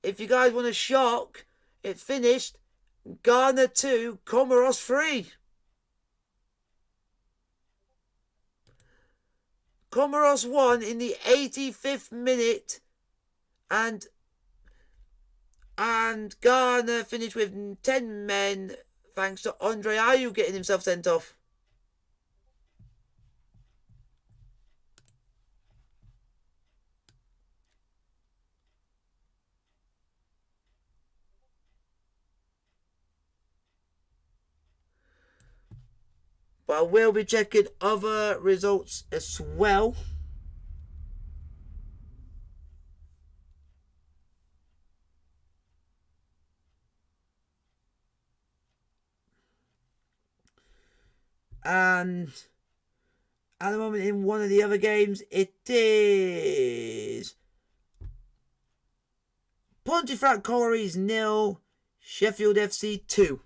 if you guys want a shock, it finished Ghana 2, Comoros 3. Comoros won in the 85th minute. And Ghana finished with 10 men thanks to Andre Ayew getting himself sent off. But I will be checking other results as well. And at the moment in one of the other games, it is Pontefract Collieries 0, Sheffield FC 2.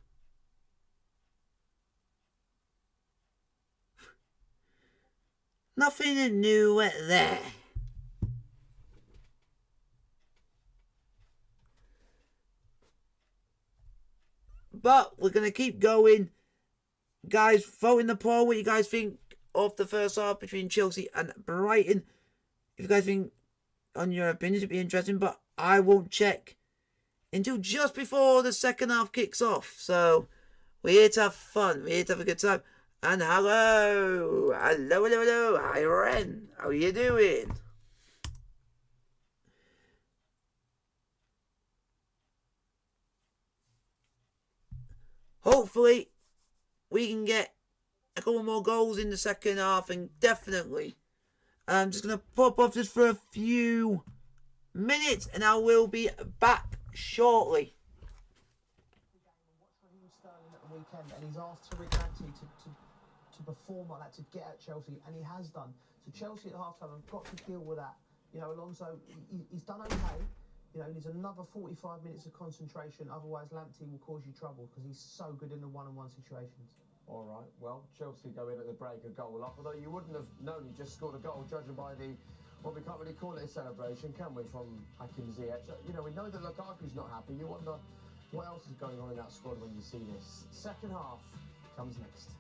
Nothing new there. But we're going to keep going. Guys, vote in the poll what you guys think of the first half between Chelsea and Brighton. If you guys think on your opinions, it'd be interesting. But I won't check until just before the second half kicks off. So we're here to have fun. We're here to have a good time. And hello. Hi, Ren. How are you doing? Hopefully, we can get a couple more goals in the second half. And definitely, I'm just going to pop off just for a few minutes. And I will be back shortly. Weekend, and he's asked Tariq Lamptey to perform like that, to get at Chelsea, and he has done. So Chelsea at half-time have got to deal with that. You know, Alonso, he's done okay. You know, he needs another 45 minutes of concentration, otherwise Lamptey will cause you trouble because he's so good in the one-on-one situations. All right, well, Chelsea go in at the break a goal up, although you wouldn't have known he just scored a goal, judging by the, well, we can't really call it a celebration, can we, from Hakim Ziyech. You know, we know that Lukaku's not happy. You wonder what else is going on in that squad when you see this. Second half comes next.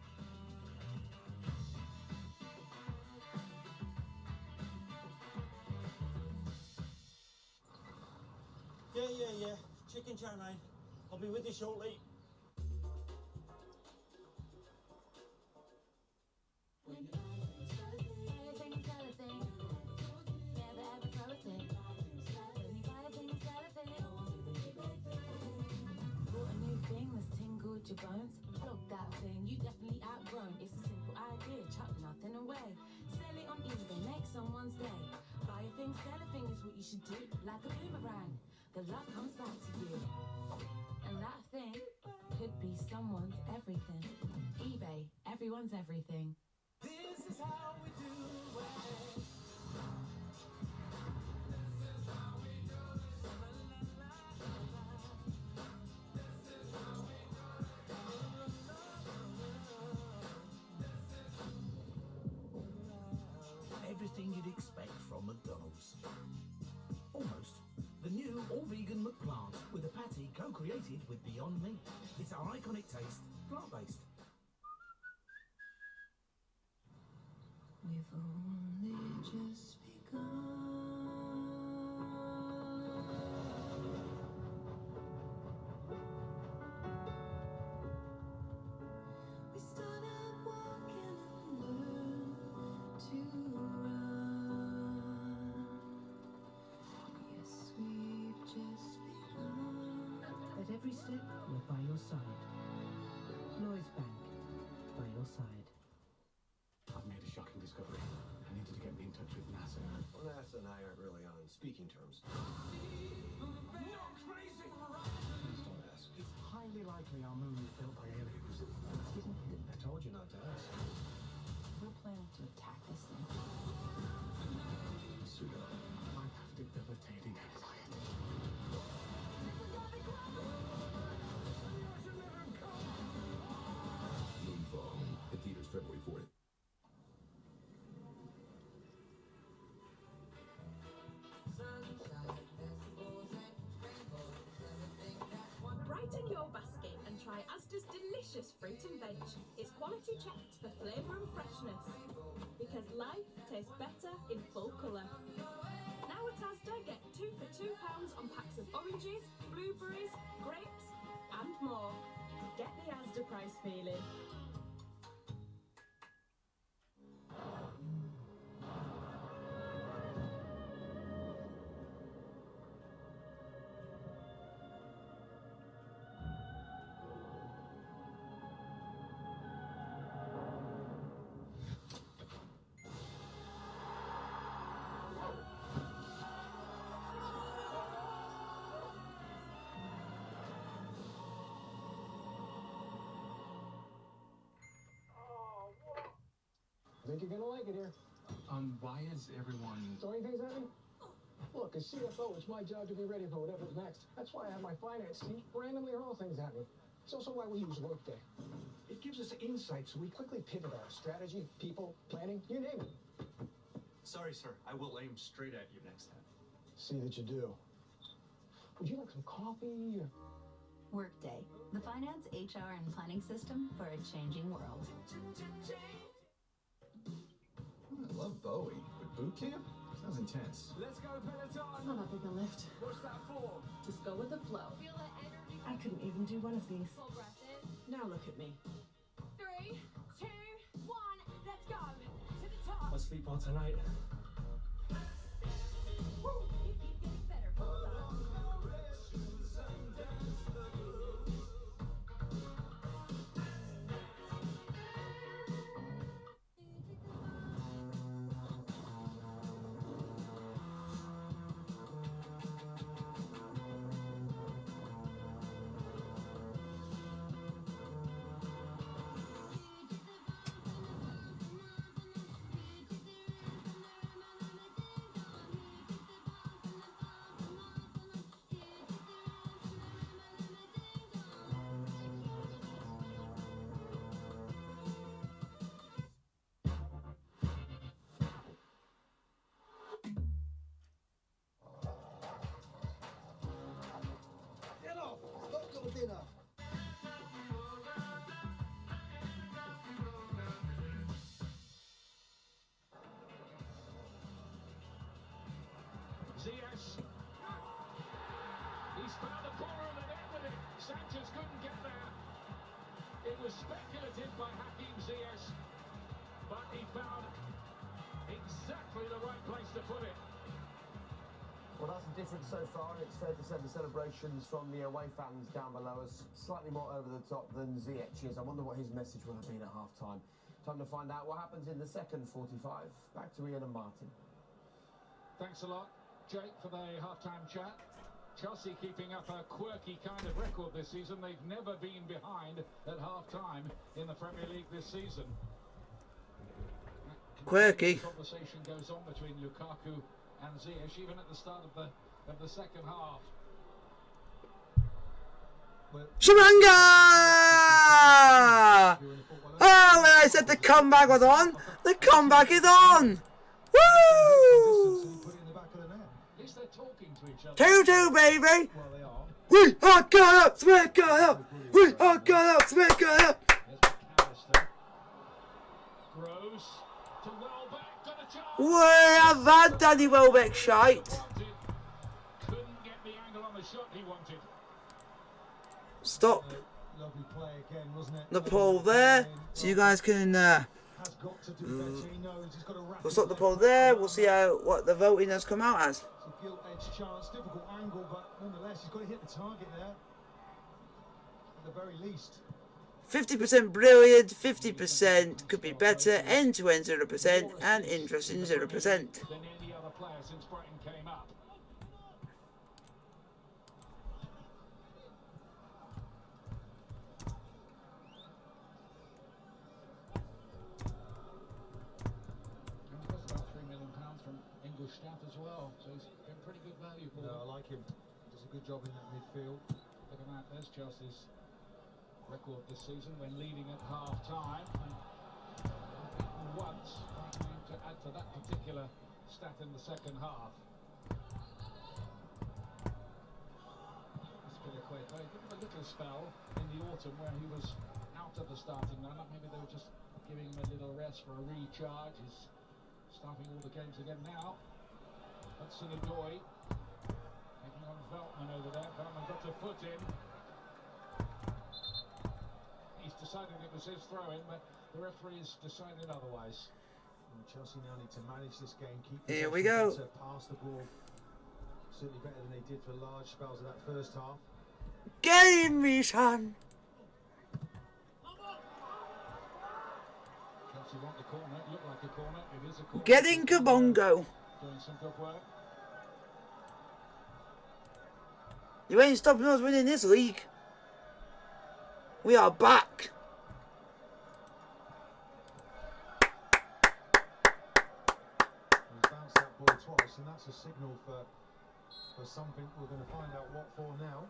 Yeah. chicken chow mein. I'll be with you shortly. Your bones, flog that thing, you definitely outgrown. It's a simple idea, chuck nothing away. Sell it on eBay, make someone's day. Buy a thing, sell a thing is what you should do. Like a boomerang, the luck comes back to you. And that thing could be someone's everything. eBay, everyone's everything. This is how we do it. Everything you'd expect from McDonald's. Almost. The new all-vegan McPlant with a patty co-created with Beyond Meat. It's our iconic taste, plant-based. We've only just begun. We started walking and learned to run. Yes, we've just begun. At every step, we're by your side. Lloyds Bank, by your side. I've made a shocking discovery. I needed to get me in touch with NASA. Well, NASA and I aren't really on speaking terms. Not crazy! Please don't ask. It's highly likely our moon was built by aliens. I told you not to ask. We're planning to attack this thing. Suit up. My debilitating anxiety. Moonfall. In theaters February 4th. Brighten your basket and try Asda's delicious fruit and veg. It's quality checked for flavour and freshness. Because life tastes better in full colour. Now at Asda, get 2 for £2 on packs of oranges, blueberries, grapes and more. Get the Asda price feeling. I think you're gonna like it here. Why is everyone... Throwing things at me? Look, as CFO, it's my job to be ready for whatever's next. That's why I have my finance team randomly hurl things at me. It's also why we use Workday. It gives us insight, so we quickly pivot our strategy, people, planning, you name it. Sorry, sir. I will aim straight at you next time. See that you do. Would you like some coffee? Workday, the finance, HR, and planning system for a changing world. I love Bowie, but boot camp? Sounds intense. Let's go, Peloton. It's not that big a lift. What's that for? Just go with the flow. Feel the energy. I couldn't even do one of these. Full breath in. Now look at me. 3, 2, 1. Let's go to the top. I'll sleep on tonight. Woo! It keeps getting better. Get off! Stop your dinner! Ziyech. He's found the corner of Sanchez couldn't get there. It was speculative by Hakim Ziyech, but he found exactly the right place to put it. Well, that's the difference so far, and it's fair to say the celebrations from the away fans down below are slightly more over the top than Ziyech's. I wonder what his message will have been at half-time. Time to find out what happens in the second 45. Back to Ian and Martin. Thanks a lot, Jake, for the half-time chat. Chelsea keeping up a quirky kind of record this season. They've never been behind at half-time in the Premier League this season. Quirky. Conversation goes on between Lukaku and Ziyech, even at the start of the second half. Shamanga! Oh, when I said the comeback was on, the comeback is on! Woo! 2-2, baby! We are going up, we're going up! We are going up, we're going up! Where have that Danny Welbeck shite? Couldn't get the angle on the shot he wanted. Stop the poll there, so you guys can we'll stop the poll there. We'll see what the voting has come out as. It's a gilt-edged chance, difficult angle, but nonetheless, he's got to hit the target there. At the very least. 50% brilliant, 50% could be better, end-to-end 0%, and interesting 0%. Than any other player since Brighton came up. And he cost about £3 million from English staff as well, so he's been pretty good value for them. I like him. Does a good job in that midfield. Look at that, there's Chelsea's record this season when leading at half-time. Once, to add to that particular stat in the second half. He gave him a little spell in the autumn where he was out of the starting lineup. Maybe they were just giving him a little rest for a recharge. He's starting all the games again now. Hudson-Odoi taking on Veltman over there. Veltman got a foot in. He's decided it was his throw-in, but the referee's decided otherwise. And Chelsea now need to manage this game, keep here we go. Pass the ball certainly better than they did for large spells of that first half. Game me, son. Chelsea want the corner. It looked like a corner. It is a corner. Getting Kabongo. Doing some good work. You ain't stopping us winning this league. We are back. He's bounced that ball twice, and that's a signal for something. We're going to find out what for now.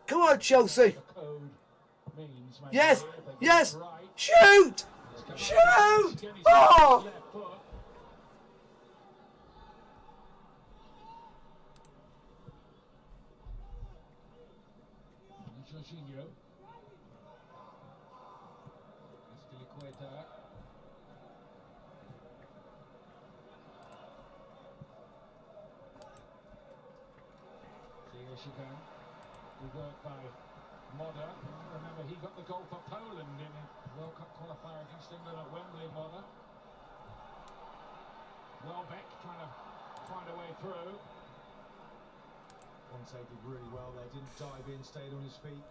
Come on, Chelsea. The code means Yes, yes. right. Shoot! Shoot! Oh! Left foot. Jorginho. Estiliqueta. Ziyech. Good work by Modder. Remember, he got the goal for Poland in a World Cup qualifier against England at Wembley. Modder. Welbeck trying to find a way through. Conte did really well there, didn't dive in, stayed on his feet.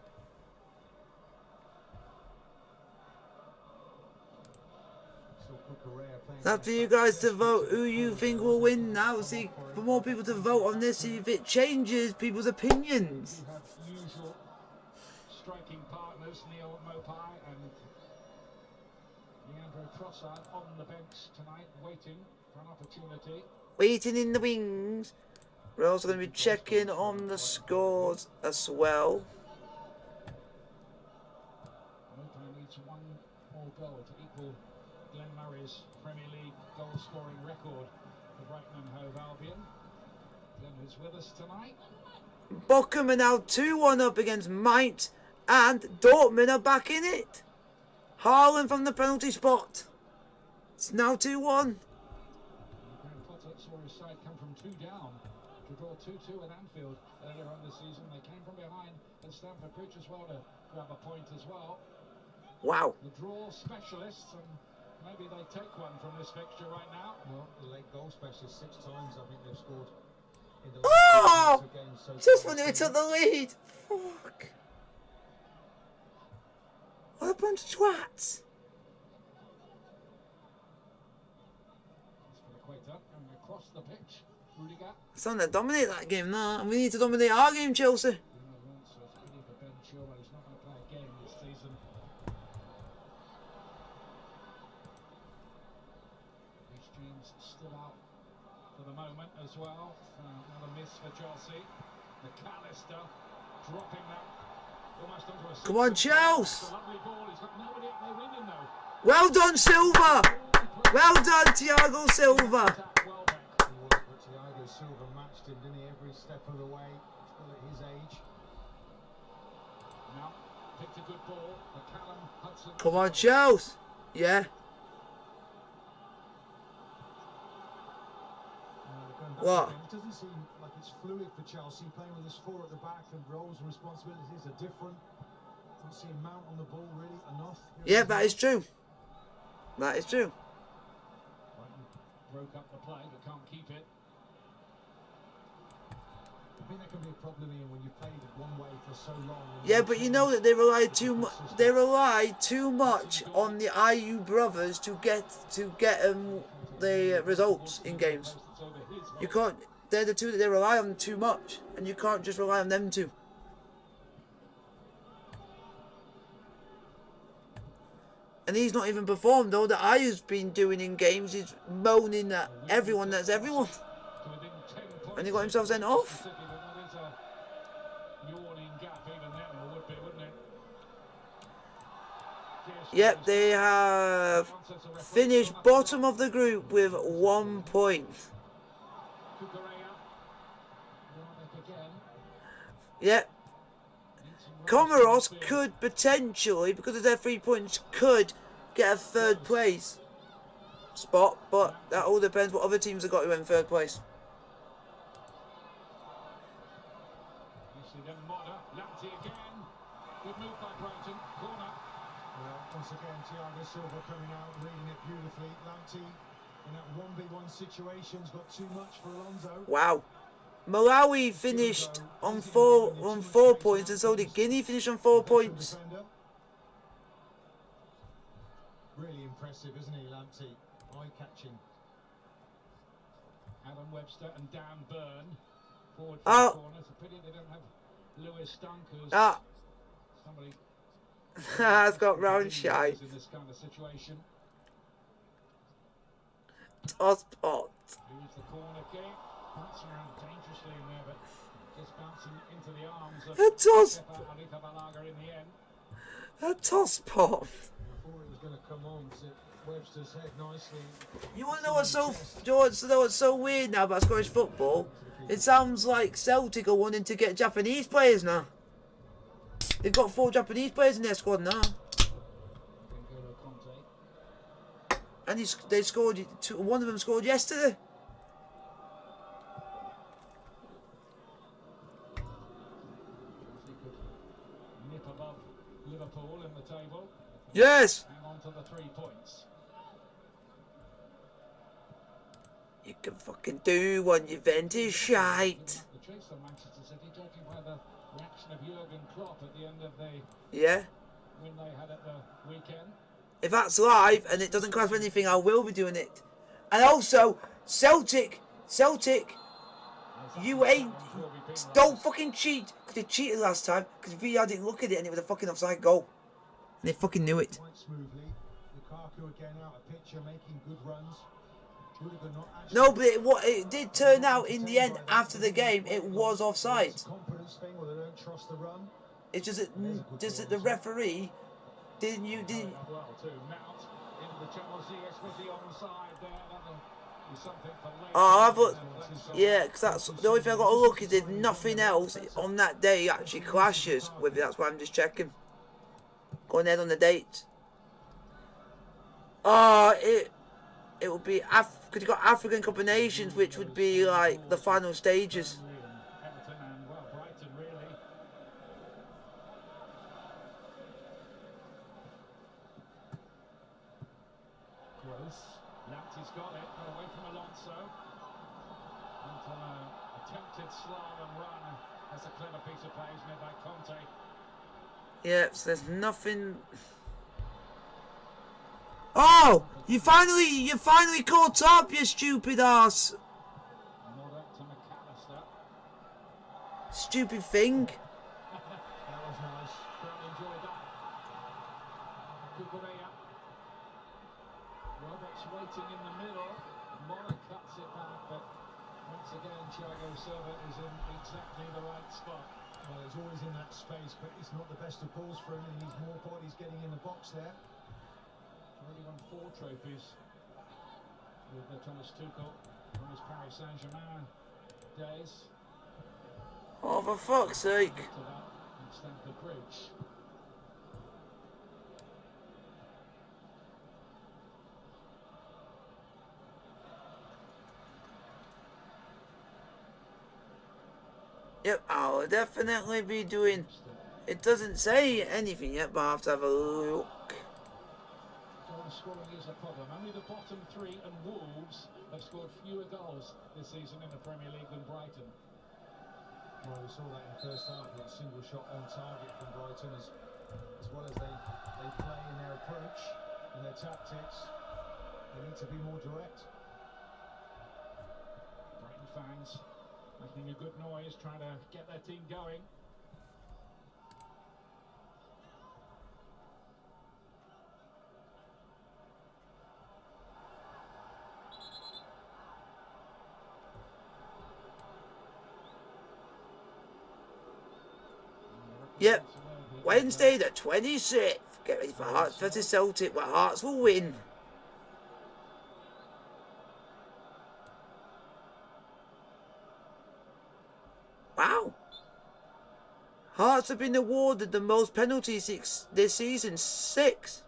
It's up to you guys to vote who you think will win now. See, for more people to vote on this, see if it changes people's opinions. You have usual striking partners, Neil Mopai and Leandro Trossard on the bench tonight, waiting for an opportunity. Waiting in the wings. We're also going to be checking on the scores as well. Mopai needs one more goal to equal Glenn Murray's Premier League goal-scoring record for Brighton and Hove Albion. Glenn is with us tonight. Bochum are now 2-1 up against Mainz, and Dortmund are back in it. Haaland from the penalty spot. It's now 2-1. Graham Potter saw his side come from 2 down to draw 2-2 at Anfield earlier on this season. They came from behind at Stamford Bridge as well to grab a point as well. Wow. The draw specialists, and maybe they take one from this fixture right now. Well, the late goal specialists, 6 times I think they've scored in the Oh! last 2 games so Just far. when they took the lead. Fuck. What a bunch of twats. Across the pitch, Rudiger. It's time to dominate that game now. And we need to dominate our game, Chelsea. He's not going to play again this season. James still out for the moment as well. Another miss for Chelsea. McAllister dropping that almost onto a... Come on, Chelsea. Lovely ball. He's got nobody up there with him though. Well done, Silva. Well done, Thiago Silva. Thiago Silva matched him, didn't he, every step of the way, still at his age. Now, picked a good ball. Callum Hudson. Come on, Chelsea. Yeah. What? It doesn't seem like it's fluid for Chelsea, playing with this 4 at the back, and roles and responsibilities are different. Don't see Mount on the ball really enough. Yeah, that is true. That is true. Broke up the play, but can't keep it. I think that can be a problem, Ian, when you've played it one way for so long. Yeah, but you know that they rely too much on the IU brothers to get the results in games. You can't. They're the two that they rely on too much, and you can't just rely on them two. And he's not even performed. All that IU's been doing in games is moaning at everyone that's everyone. And he got himself sent off. Yep, they have finished bottom of the group with 1 point. Yep. Comoros could potentially, because of their 3 points, could get a 3rd place spot, but that all depends what other teams have got who are in 3rd place. Good move by Brighton. Corner. Well, once again, Thiago Silva coming out, reading it beautifully. Lamptey in that 1v1 situation's got too much for Alonso. Wow. Malawi finished on 4 points, and so did Guinea finish on 4 points. Really impressive, isn't he, Lamptey? Eye-catching. Adam Webster and Dan Byrne forward for the corner. It's a pity they don't have Lewis Dunkers. Somebody has got round shy. In this kind of situation. Toss pot. Here's the corner kick. Bouncing around dangerously in there, but just bouncing into the arms of a toss. In the end. A toss pot. I thought it was going to come on to Webster's head nicely. You want to know what's so weird now about Scottish football? It sounds like Celtic are wanting to get Japanese players now. They've got 4 Japanese players in their squad now. And they scored. One of them scored yesterday. Nip above Liverpool in the table. Yes. Hang on to the 3 points. You can fucking do one. Juventus shite. The chase on Manchester City, judging by the reaction of Jurgen Klopp at the end of the win they had at the weekend. If that's live and it doesn't cost me anything, I will be doing it. And also, Celtic, don't fucking cheat. Because they cheated last time. Because VR didn't look at it and it was a fucking offside goal. And they fucking knew it. Quite smoothly. Lukaku again out of picture, making good runs. No, but it did turn out in the end after the game, it was offside. Confidence thing where they don't trust the run. It's just that the referee didn't. Well, too. Mount into the channel. Was the onside there? That is something for later. Oh, I thought, yeah, because that's the only thing I got to look is if nothing else on that day actually clashes with it. That's why I'm just checking. Going ahead on the date. It will be Because you've got African Cup of Nations, which would be like the final stages. Everton and, well, Brighton, really. Gross. Lamptey's got it, got away from Alonso. And from an attempted slalom run, that's a clever piece of play made by Conte. Yep, so there's nothing. Oh, you finally caught up, you stupid ass. Not up to McAllister. Stupid thing. That was nice. Certainly enjoyed that. Cucurella. Roberts waiting in the middle. Mora cuts it back, but once again, Thiago Silva is in exactly the right spot. Well, he's always in that space, but it's not the best of balls for him. He needs more bodies getting in the box there. Already won 4 trophies with Thomas Tuchel from his Paris Saint-Germain days. Oh, for fuck's sake. To that at Stamford Bridge. Yep, I'll definitely be doing. It doesn't say anything yet, but I have to have a look. Goal scoring is a problem. Only the bottom 3 and Wolves have scored fewer goals this season in the Premier League than Brighton. Well, we saw that in the first half, that single shot on target from Brighton, as well as they play in their approach and their tactics. They need to be more direct. Brighton fans making a good noise, trying to get their team going. Yep, Wednesday the 26th. Get ready for Hearts versus Celtic, where Hearts will win. Wow. Hearts have been awarded the most penalties this season, 6.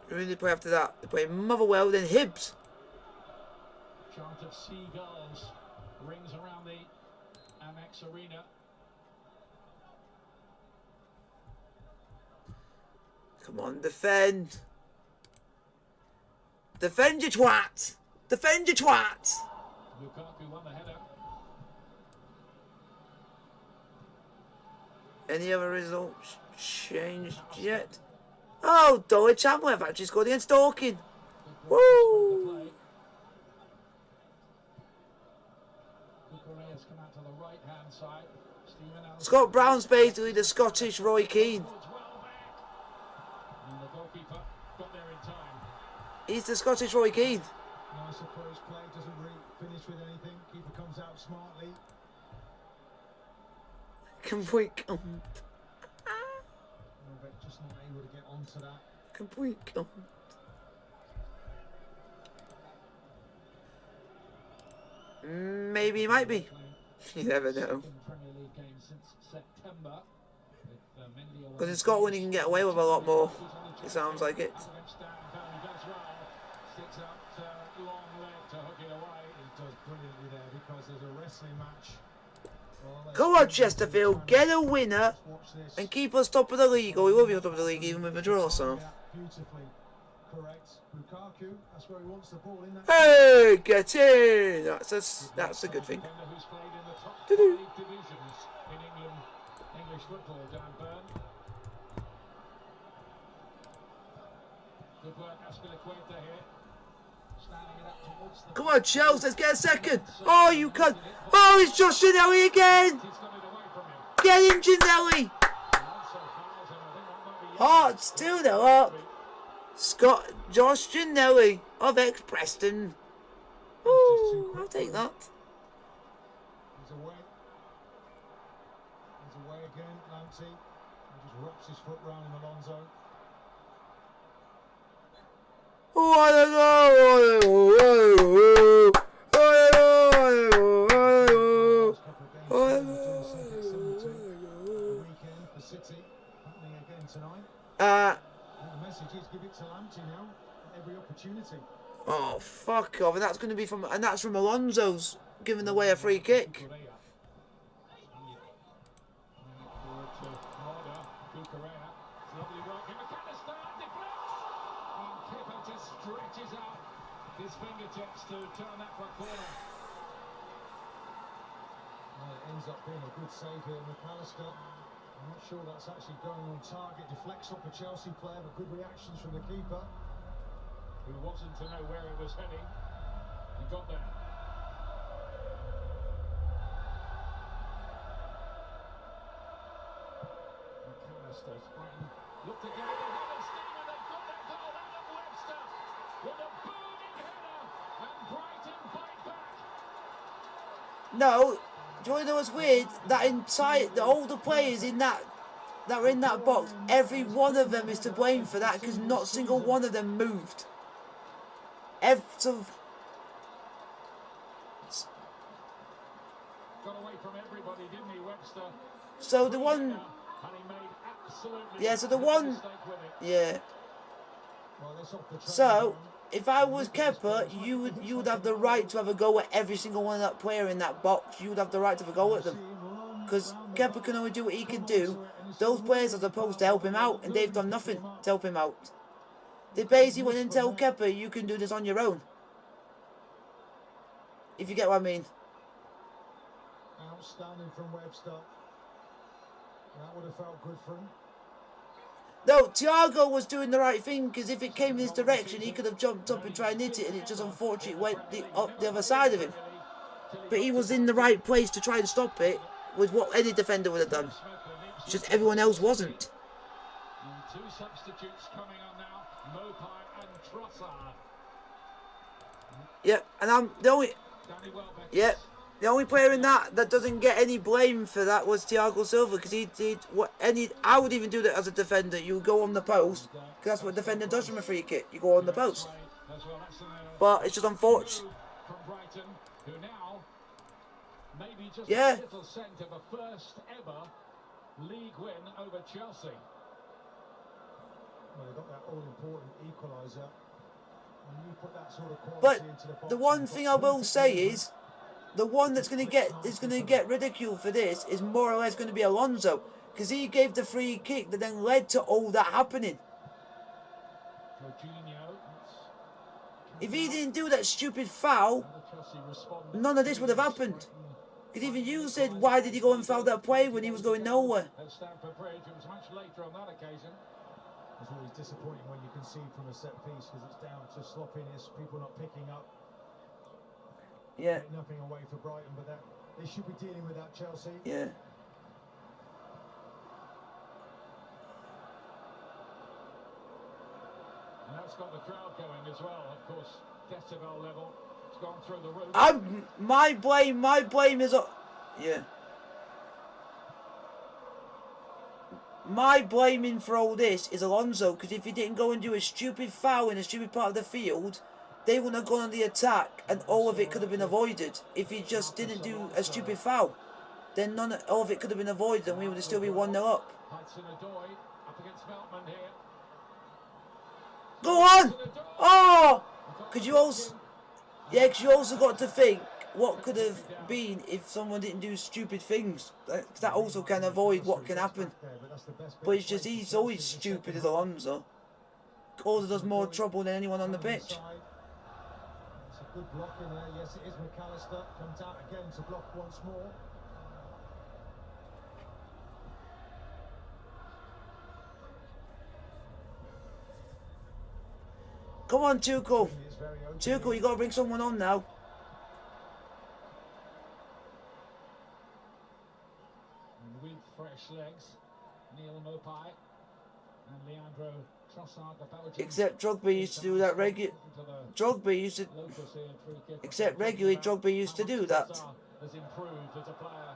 Who did they play after that? They played Motherwell, then Hibs. Chant of seagulls rings around the Amex Arena. Come on, defend. Defend your twat. Defend your twat. Lukaku won the header. Any other results changed yet? Oh, Dulwich Hamlet have actually scored against Dorking. Woo! Scott Brown's basically the Scottish Roy Keane. And the goalkeeper got there in time. He's the Scottish Roy Keane. Nice approach play, doesn't really finish with anything. Keeper comes out smartly. Complete cunt. But just not able to get onto that. Complete cunt. Maybe he might be. You never know. Because in Scotland he can get away with a lot more. It sounds like it. Come on, Chesterfield, get a winner and keep us top of the league. Or we will be on top of the league even with a draw, so. Beautifully correct. Lukaku, that's where he wants the ball in that. Hey, get in! That's a good thing. Who's played in the top 5 divisions in England, English football, Dan Burn. Good work, Aspilicueta here. Standing it up towards the... Come on, Chelsea, let's get a second. Oh, you can't. Oh, it's Josh Ginelli again. Get in, Ginelli. Hearts 2-0 up. Josh Ginelli of ex-Preston. Ooh, I'll take that. He's away. He's away again, Lamptey. He just wraps his foot round him, Alonso. Oh, I don't know. weekend for City, happening again tonight. And the message is give it to Lamptey now at every opportunity. Oh, fuck off. And that's going to be from Alonso's giving away a free kick. Stretches out his fingertips to turn that for a corner. Well, it ends up being a good save here, McAllister. I'm not sure that's actually going on target. Deflects off a Chelsea player, but good reactions from the keeper. Who wasn't to know where it was heading. He got there. McAllister's Brighton looked to go with the header steam, and they've got that goal out of Webster with a booming header, and Brighton bite back. No, do you know what's weird? All the players that were in that box, every one of them is to blame for that because not a single one of them moved. Got away from everybody, didn't he, Webster? So the one, And he made absolutely yeah. So the no one, mistake with it. yeah. So if I was Kepa, you would have the right to have a go at every single one of that player in that box. You would have the right to have a go at them because Kepa can only do what he can do. Those players are supposed to help him out, and they've done nothing to help him out. They basically went and tell Kepa, you can do this on your own. If you get what I mean. Outstanding from Webster. That would have felt good for him. No, Thiago was doing the right thing because if it came in his direction, he could have jumped up and tried and hit it, and it just unfortunately went up the other side of him. But he was in the right place to try and stop it, with what any defender would have done. It's just everyone else wasn't. And two substitutes coming on now, Mopai and Trossard. Yeah, and I'm the only. Yeah, the only player in that doesn't get any blame for that was Thiago Silva because he did what any. I would even do that as a defender. You go on the post because that's what a defender does from a free kick. You go on the post. But it's just unfortunate. From Brighton, who now maybe just Yeah. a little scent of a first ever league win over Chelsea. Well, they got that all-important equaliser. When you put that sort of quality But into the box, the one you've thing got I will perfect say movement. is, the one that's going to get ridiculed for this is more or less going to be Alonso because he gave the free kick that then led to all that happening. If he didn't do that stupid foul, none of this would have happened. Because even you said, why did he go and foul that play when he was going nowhere? At Stamford Bridge, it was much later on that occasion. It's always disappointing when you concede from a set piece because it's down to sloppiness, people not picking up. Yeah. Nothing away for Brighton, but that they should be dealing with that, Chelsea. Yeah. And that's got the crowd going as well, of course. Decibel level, it's gone through the roof. My blame is yeah. My blaming for all this is Alonso because if he didn't go and do a stupid foul in a stupid part of the field, they wouldn't have gone on the attack and all of it could have been avoided. If he just didn't do a stupid foul, then all of it could have been avoided and we would still be 1-0 up. Hudson-Odoi up against Veltman here. Go on! Oh! Because you also got to think what could have been if someone didn't do stupid things. That also can avoid what can happen. But it's just he's always stupid as Alonso. Causes us more trouble than anyone on the pitch. It's a good block in there. Yes, it is McAllister. Comes out again to block once more. Come on, Tuchel. Tuchel, you got to bring someone on now. And with fresh legs, Neil Mopai and Leandro Trossard, the Belgian. Except Drogba used to do that regularly. Drogba used to. Except regularly, Drogba used to do that. Has improved as a player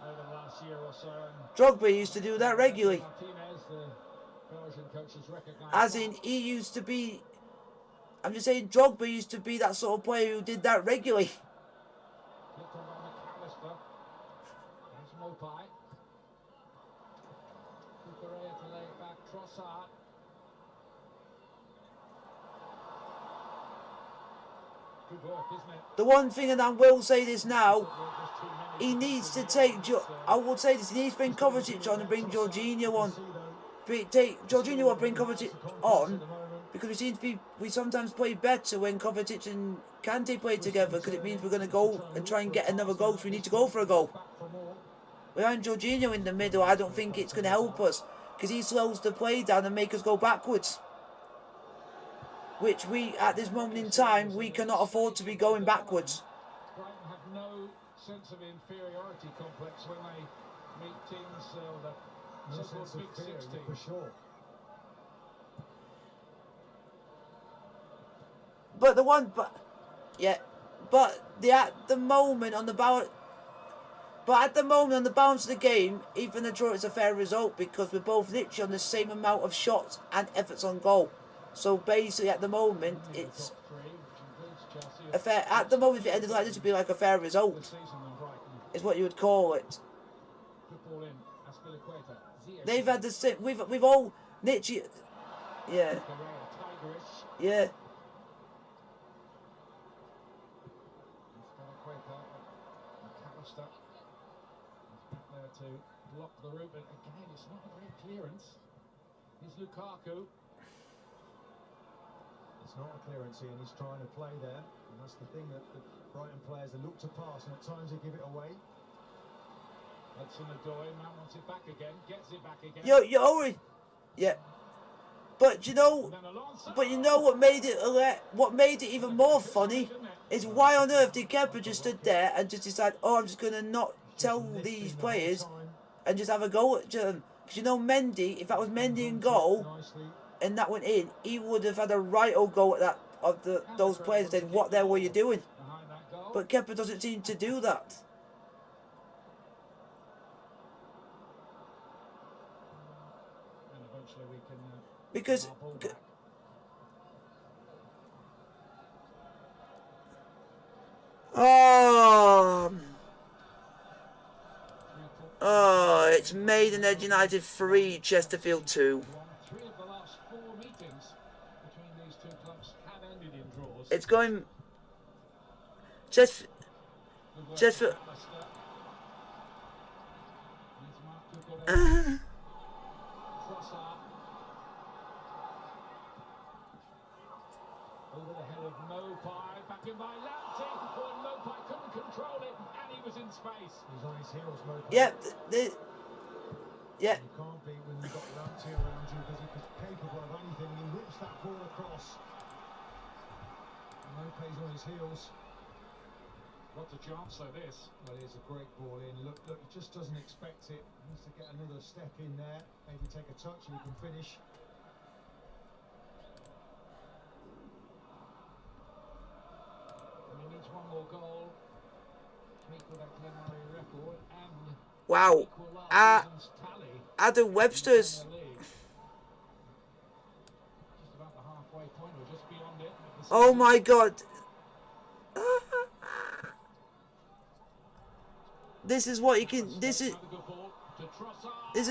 over the last year or so. Drogba used to do that regularly. Martinez, the Belgian coach, has recognised. As in, he used to be. I'm just saying, Drogba used to be that sort of player who did that regularly. Flicked on by McAllister. Mopai. Cucurella to lay it back. Trossard. Good work, isn't it? The one thing, and I will say this now, he needs to take. I will say this: he needs to bring Kovacic on and bring Jorginho on. Take Jorginho on, bring Kovacic on, because we sometimes play better when Kovacic and Kante play together, because it means we're going to go and try and get another goal. So we need to go for a goal. Without Jorginho in the middle, I don't think it's going to help us, because he slows the play down and make us go backwards. Which we, at this moment in time, we cannot afford to be going backwards. Brighton have no sense of inferiority complex when they meet teams that so-called Big Six teams. For sure. But the one, but at the moment on the balance of the game, even a draw is a fair result, because we're both literally on the same amount of shots and efforts on goal. So basically, at the moment, it's a fair. At the moment, if it ended like this, would be like a fair result. Is what you would call it. They've had the same. We've all literally. Yeah. Yeah. To block the route, but again, it's not a great clearance. Here's Lukaku. It's not a clearance here, and he's trying to play there, and that's the thing that the Brighton players, they look to pass, and at times they give it away. Hudson-Odoi, man wants it back again, gets it back again. You already, yeah. But you know what made it even more funny is why on earth did Kepa just stood there and just decide, oh, I'm just gonna not tell these players and just have a go at them? Because you know, Mendy, if that was Mendy in goal and that went in, he would have had a right old go at that of those players and said, what the hell were you doing? But Kepa doesn't seem to do that. And eventually we can Because it's Maidenhead United 3, Chesterfield 2. 3 of the last 4 meetings between these two clubs have ended in draws. It's going Chesterfield. Over the head of Mopai, back in by Lamptey. Boy, Mopai couldn't control it, and he was in space. He's on his heels, Mopai. Yeah, You can't beat when you've got Lamptey around you, because he's capable of anything. He whips that ball across. Mopai's on his heels. What a chance, though, this. Well, here's a great ball in. Look, he just doesn't expect it. He needs to get another step in there. Maybe take a touch and he can finish. And he needs one more goal to equal that Glenmurray record and Wow. equal last season's tally. Adam Webster's. in the league. Just about the halfway point, or just beyond it. Oh my God. This is what you can. This is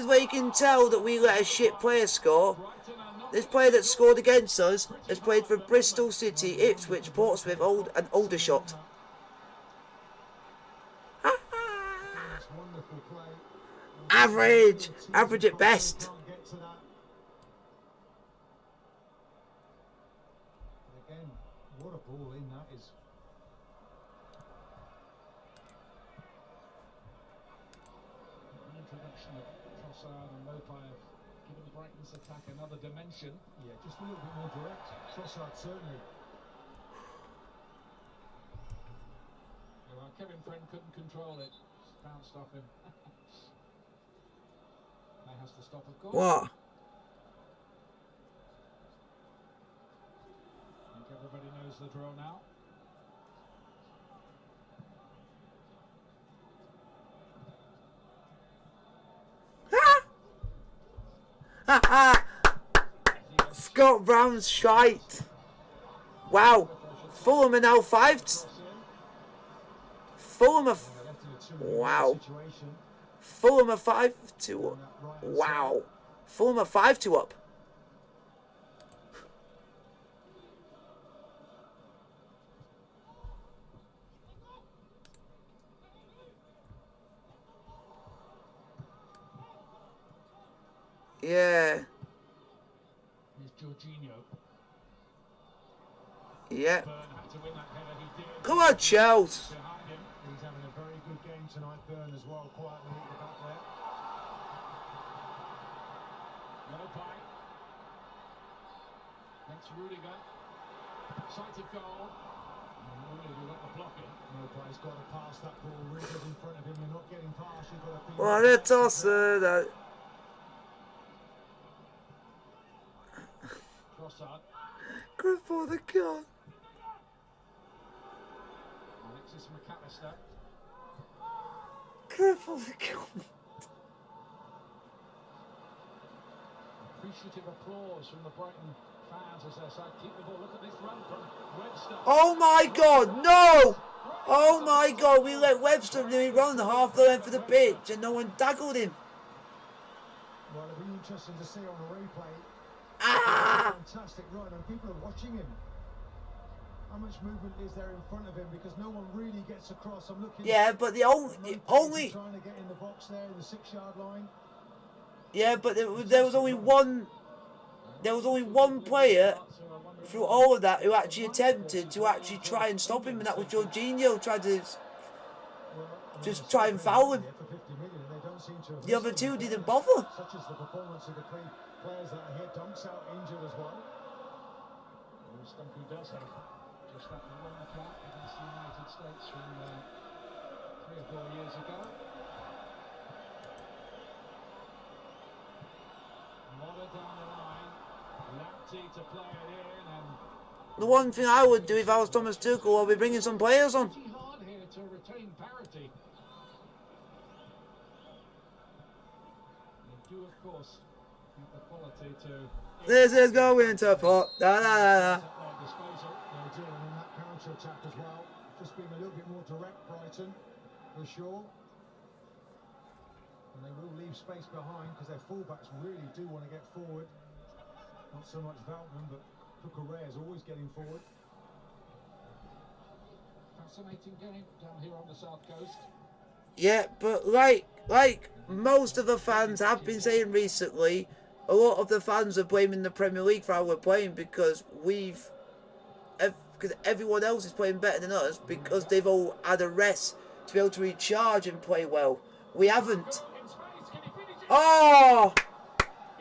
where you can tell that we let a shit player score. This player that scored against us has played for Bristol City, Ipswich, Portsmouth, and Aldershot. Average at best. Again, what a ball in that is. The introduction of Trossard and Mopai have given the Brighton's attack another dimension. Yeah, just a little bit more direct. Trossard certainly. Well, Kevin Friend couldn't control it. Just bounced off him. He has to stop, of course. What? I think everybody knows the drill now. Scott Brown's shite. Wow. Fulham are now 5. Fulham are. Wow. Fulham are 5-2 up. Wow. Fulham are 5-2 up. Yeah. Here's Jorginho. Yeah. Burn had to win that header. He did. Come on, Chelsea. Behind him. He's having a very good game tonight, Burn, as well, quietly at the back there. Mopai. Next Rudiger. Sighted goal. Rudiger got the block in. Mopai's got to pass that ball. Rudiger's in front of him. You're not getting past. You've got to be... What a tosser. That. Trossard. Good for the gun. Alexis McAllister. Good for the gun. Appreciative applause from the Brighton fans as their side keep the ball. Look at this run from Webster. Oh my God, no! Oh my God, we let Webster nearly run half the length of the pitch and no one tackled him. Well, it'll be interesting to see on the replay. Ah! Fantastic run, and people are watching him. How much movement is there in front of him? Because no one really gets across. I'm looking. Yeah, but the only trying to get in the box there in the 6-yard line. yeah, but there was only one. There was only one player through all of that who actually attempted to actually try and stop him, and that was Jorginho. Tried to just try and foul him. The other two didn't bother. Such as the performance of the players that are here. Dunks out injured as well. Stunky does have just that one cap against the United States from 3 or 4 years ago. Motta down the line. Lamptey to play it in, and The one thing I would do if I was Thomas Tuchel, I'd be bringing some players on. pretty hard here to retain parity. They do, of course, have the quality to. This is going to pot. Da da da da. Disposal. They're doing in that counter attack as well. Just being a little bit more direct, Brighton, for sure. And they will leave space behind because their fullbacks really do want to get forward. Not so much Veltman, but Cucurella is always getting forward. Fascinating game down here on the south coast. Yeah, but like most of the fans have been saying recently, a lot of the fans are blaming the Premier League for how we're playing because because everyone else is playing better than us because they've all had a rest to be able to recharge and play well. We haven't. Oh!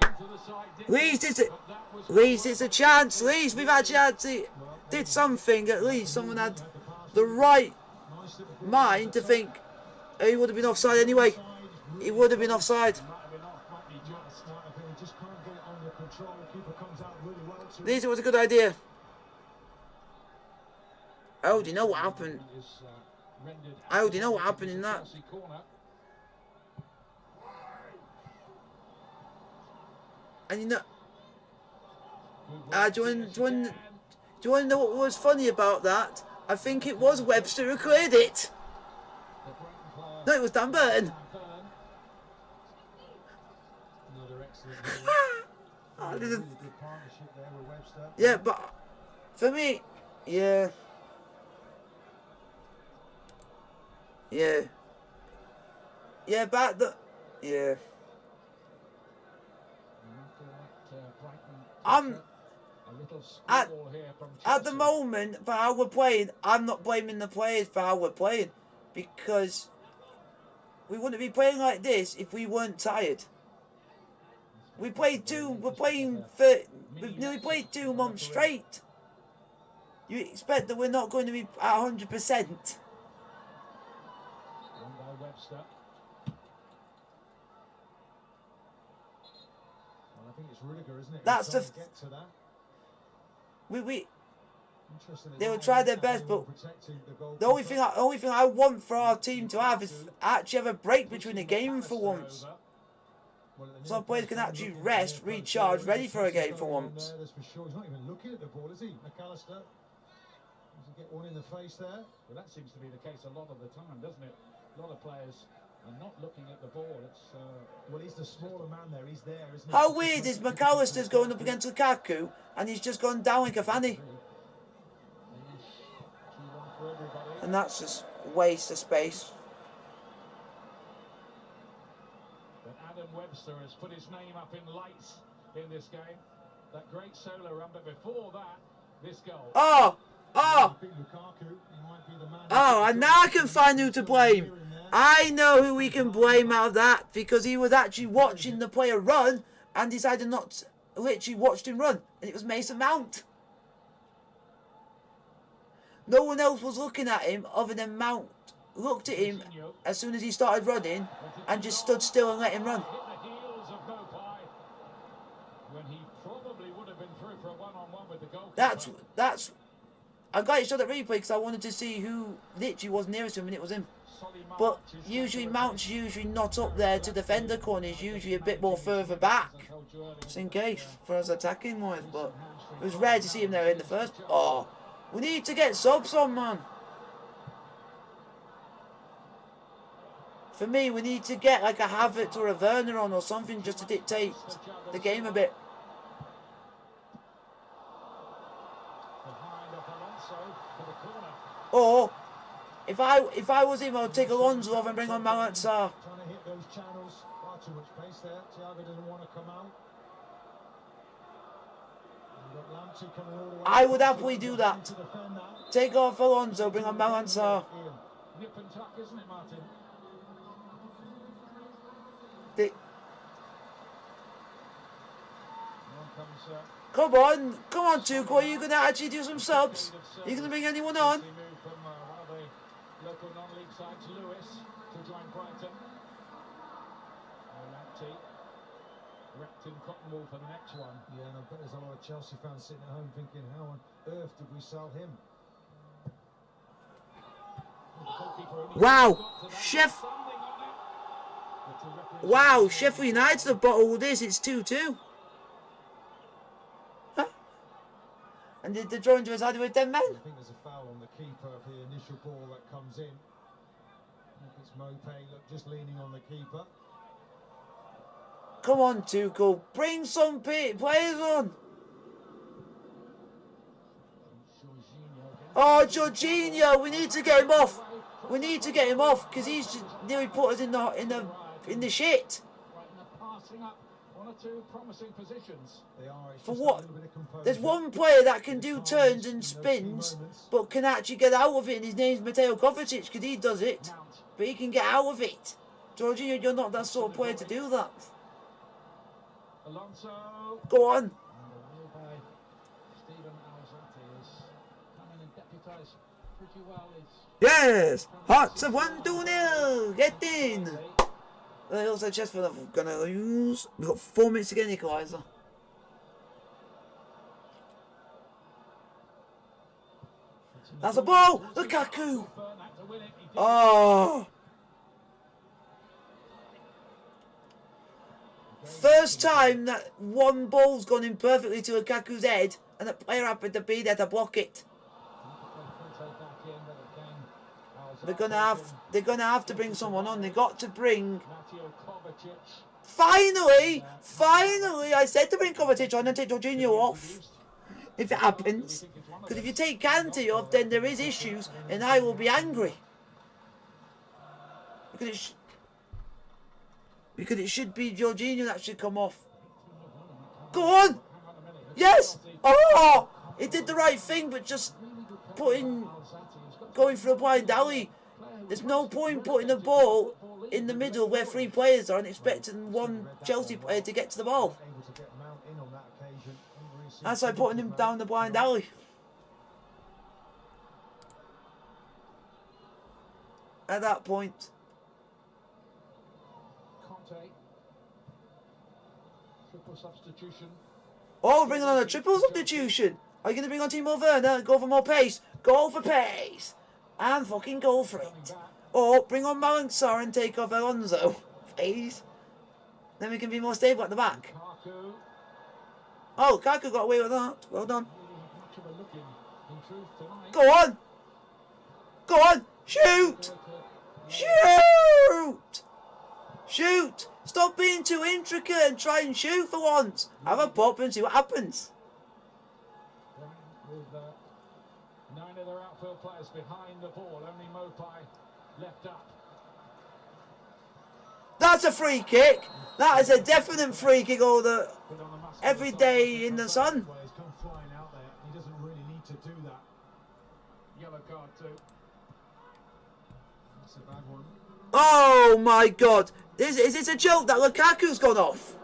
At least it's a chance. At least we've actually did something. At least someone had the right mind to think he would have been offside anyway. He would have been offside. At least it was a good idea. Oh, do you know what happened? Oh, do you know what happened in that? And you know, do you want to know what was funny about that? I think it was Webster who cleared it. No, it was Dan Burton. Yeah, but for me, yeah. Yeah, but yeah. At the moment, for how we're playing, I'm not blaming the players for how we're playing because we wouldn't be playing like this if we weren't tired. We've nearly played 2 months straight. You expect that we're not going to be at 100%. Webster. I think it's Rudiger, isn't it? That's the. Get to that. They will try their best, but the only thing I want for our team to have is actually have a break between the game for once. So our players can actually rest, recharge, ready for a game for once. That's for sure. He's not even looking at the ball, is he? McAllister. Does he get one in the face there? Well, that seems to be the case a lot of the time, doesn't it? A lot of players and not looking at the ball. It's well, he's the smaller man there. He's there, isn't he? How weird is McAllister's going up against Lukaku and he's just gone down like a fanny? And that's just a waste of space. But Adam Webster has put his name up in lights in this game. That great solo run, but before that, this goal. Oh, and now I can find who to blame. I know who we can blame out of that, because he was actually watching the player run and decided not to, literally watched him run, and it was Mason Mount. No one else was looking at him other than Mount. Looked at him as soon as he started running and just stood still and let him run. That's. I'm glad you showed that replay because I wanted to see who literally was nearest to him, and it was him. But usually Mount's usually not up there to defend the corner. He's usually a bit more further back, just in case for us attacking wise. But it was rare to see him there in the first. Oh, we need to get subs on, man. For me, we need to get like a Havertz or a Werner on or something just to dictate the game a bit. Or if I was him, I'd take Alonso off and bring on Mount Sarr. Trying to hit those channels. Far too much pace there. Thiago doesn't want to come out. I would happily do that. Take off Alonso, bring on Mount Sarr. Nip and tuck, isn't it, Martin? Come on, Tuchel, are you going to actually do some subs? Are you going to bring anyone on? Local non-league sides, Lewis to join Brighton. Repton Cottonwool for the next one. Yeah, and I bet there's a lot of Chelsea fans sitting at home thinking, how on earth did we sell him? Wow, Sheffield United have bottled this. It's 2-2. Huh? And did the drawing to us either with 10 men? I think there's a foul on the keeper of the initial ball that comes in. I think it's Mopay, look, just leaning on the keeper. Come on, Tuchel, bring some players on. Oh, Jorginho, we need to get him off. We need to get him off because he's just nearly put us in the shit. Passing up one or two promising positions. For what? There's one player that can do turns and spins, but can actually get out of it, and his name's Mateo Kovacic because he does it, but he can get out of it. Jorginho, you're not that sort of player to do that. Alonso. Go on. Yes! Hearts of 1-2-0! Get in! Also, just for I'm gonna use. We've got 4 minutes to get an equaliser. That's a ball! Lukaku! Oh! First time that one ball's gone in perfectly to Lukaku's head, and the player happened to be there to block it. They're gonna have to bring someone on. They got to bring. Finally, I said to bring Kovacic on and take Jorginho off. If it happens, because if you take Kante off, then there is issues, and I will be angry. Because it should be Jorginho that should come off. Go on! Yes! Oh! It did the right thing, but just going for a blind alley. There's no point putting the ball in the middle where 3 players are and expecting one Chelsea player to get to the ball. That's like putting him down the blind alley. At that point. Triple substitution. Oh, bringing on a triple substitution. Are you going to bring on Timo Werner? Go for more pace. Go for pace. And fucking go for it. Or bring on Mount Sarr and take off Alonso. Please. Then we can be more stable at the back. Oh, Lukaku got away with that. Well done. Go on. Go on. Shoot. Shoot. Shoot! Stop being too intricate and try and shoot for once. Have a pop and see what happens. With 9 of their outfield players behind the ball, only Mopai left up. That's a free kick. That is a definite free kick all the every day in the sun. Players come flying out there. He doesn't really need to do that. Yellow card too. That's a bad one. Oh my God! Is this a joke that Lukaku's gone off?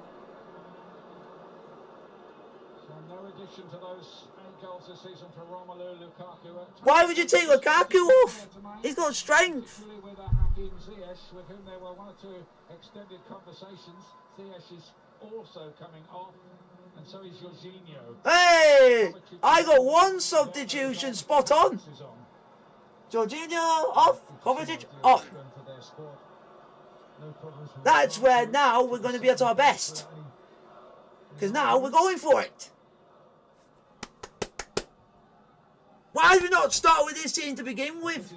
So no addition to those 8 goals this season for Romelu Lukaku. Why would you take Lukaku off? He's got strength. With Hakim Ziyech, with whom there were 1 or 2 extended conversations. Ziyech is also coming off, and so is Jorginho. Hey! I got 1 substitution spot on. Jorginho off, Kovacic on. That's where now we're going to be at our best. Because now we're going for it. Why did we not start with this team to begin with?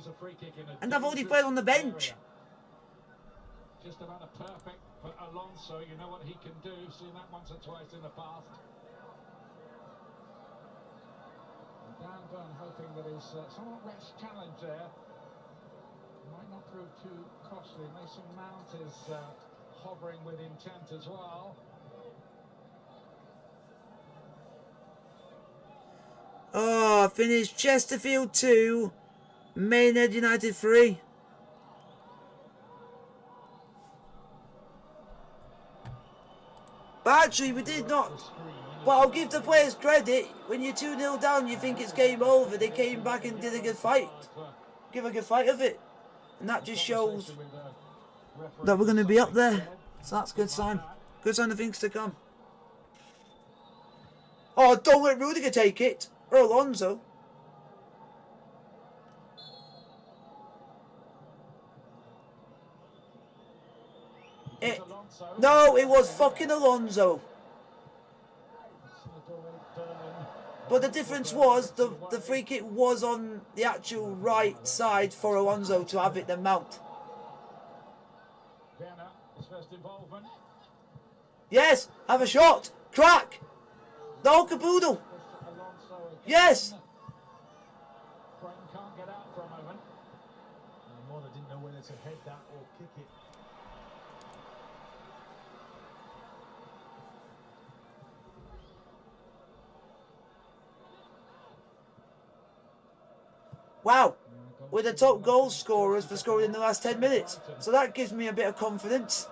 And I've already played on the bench. Just about a perfect for Alonso. You know what he can do. Seen that once or twice in the past. Dan Burn hoping that his somewhat rash challenge there might not prove too costly. Mason Mount is hovering with intent as well. Oh, finished Chesterfield 2, Maynard United 3. But actually, we did not. But I'll give the players credit. When you're 2-0 down, you think it's game over. They came back and did a good fight. Give a good fight of it. And that just shows that we're going to be up there. So that's a good sign. Good sign of things to come. Oh, don't let Rudiger take it. Or Alonso. No, it was fucking Alonso. But the difference was the free kick was on the actual right side for Alonso to have it then Mount. Yes, have a shot. Crack. The whole caboodle. Yes. Brighton can't get out for a moment. Mona didn't know whether to head that or kick it. Wow. We're the top goal scorers for scoring in the last 10 minutes. So that gives me a bit of confidence.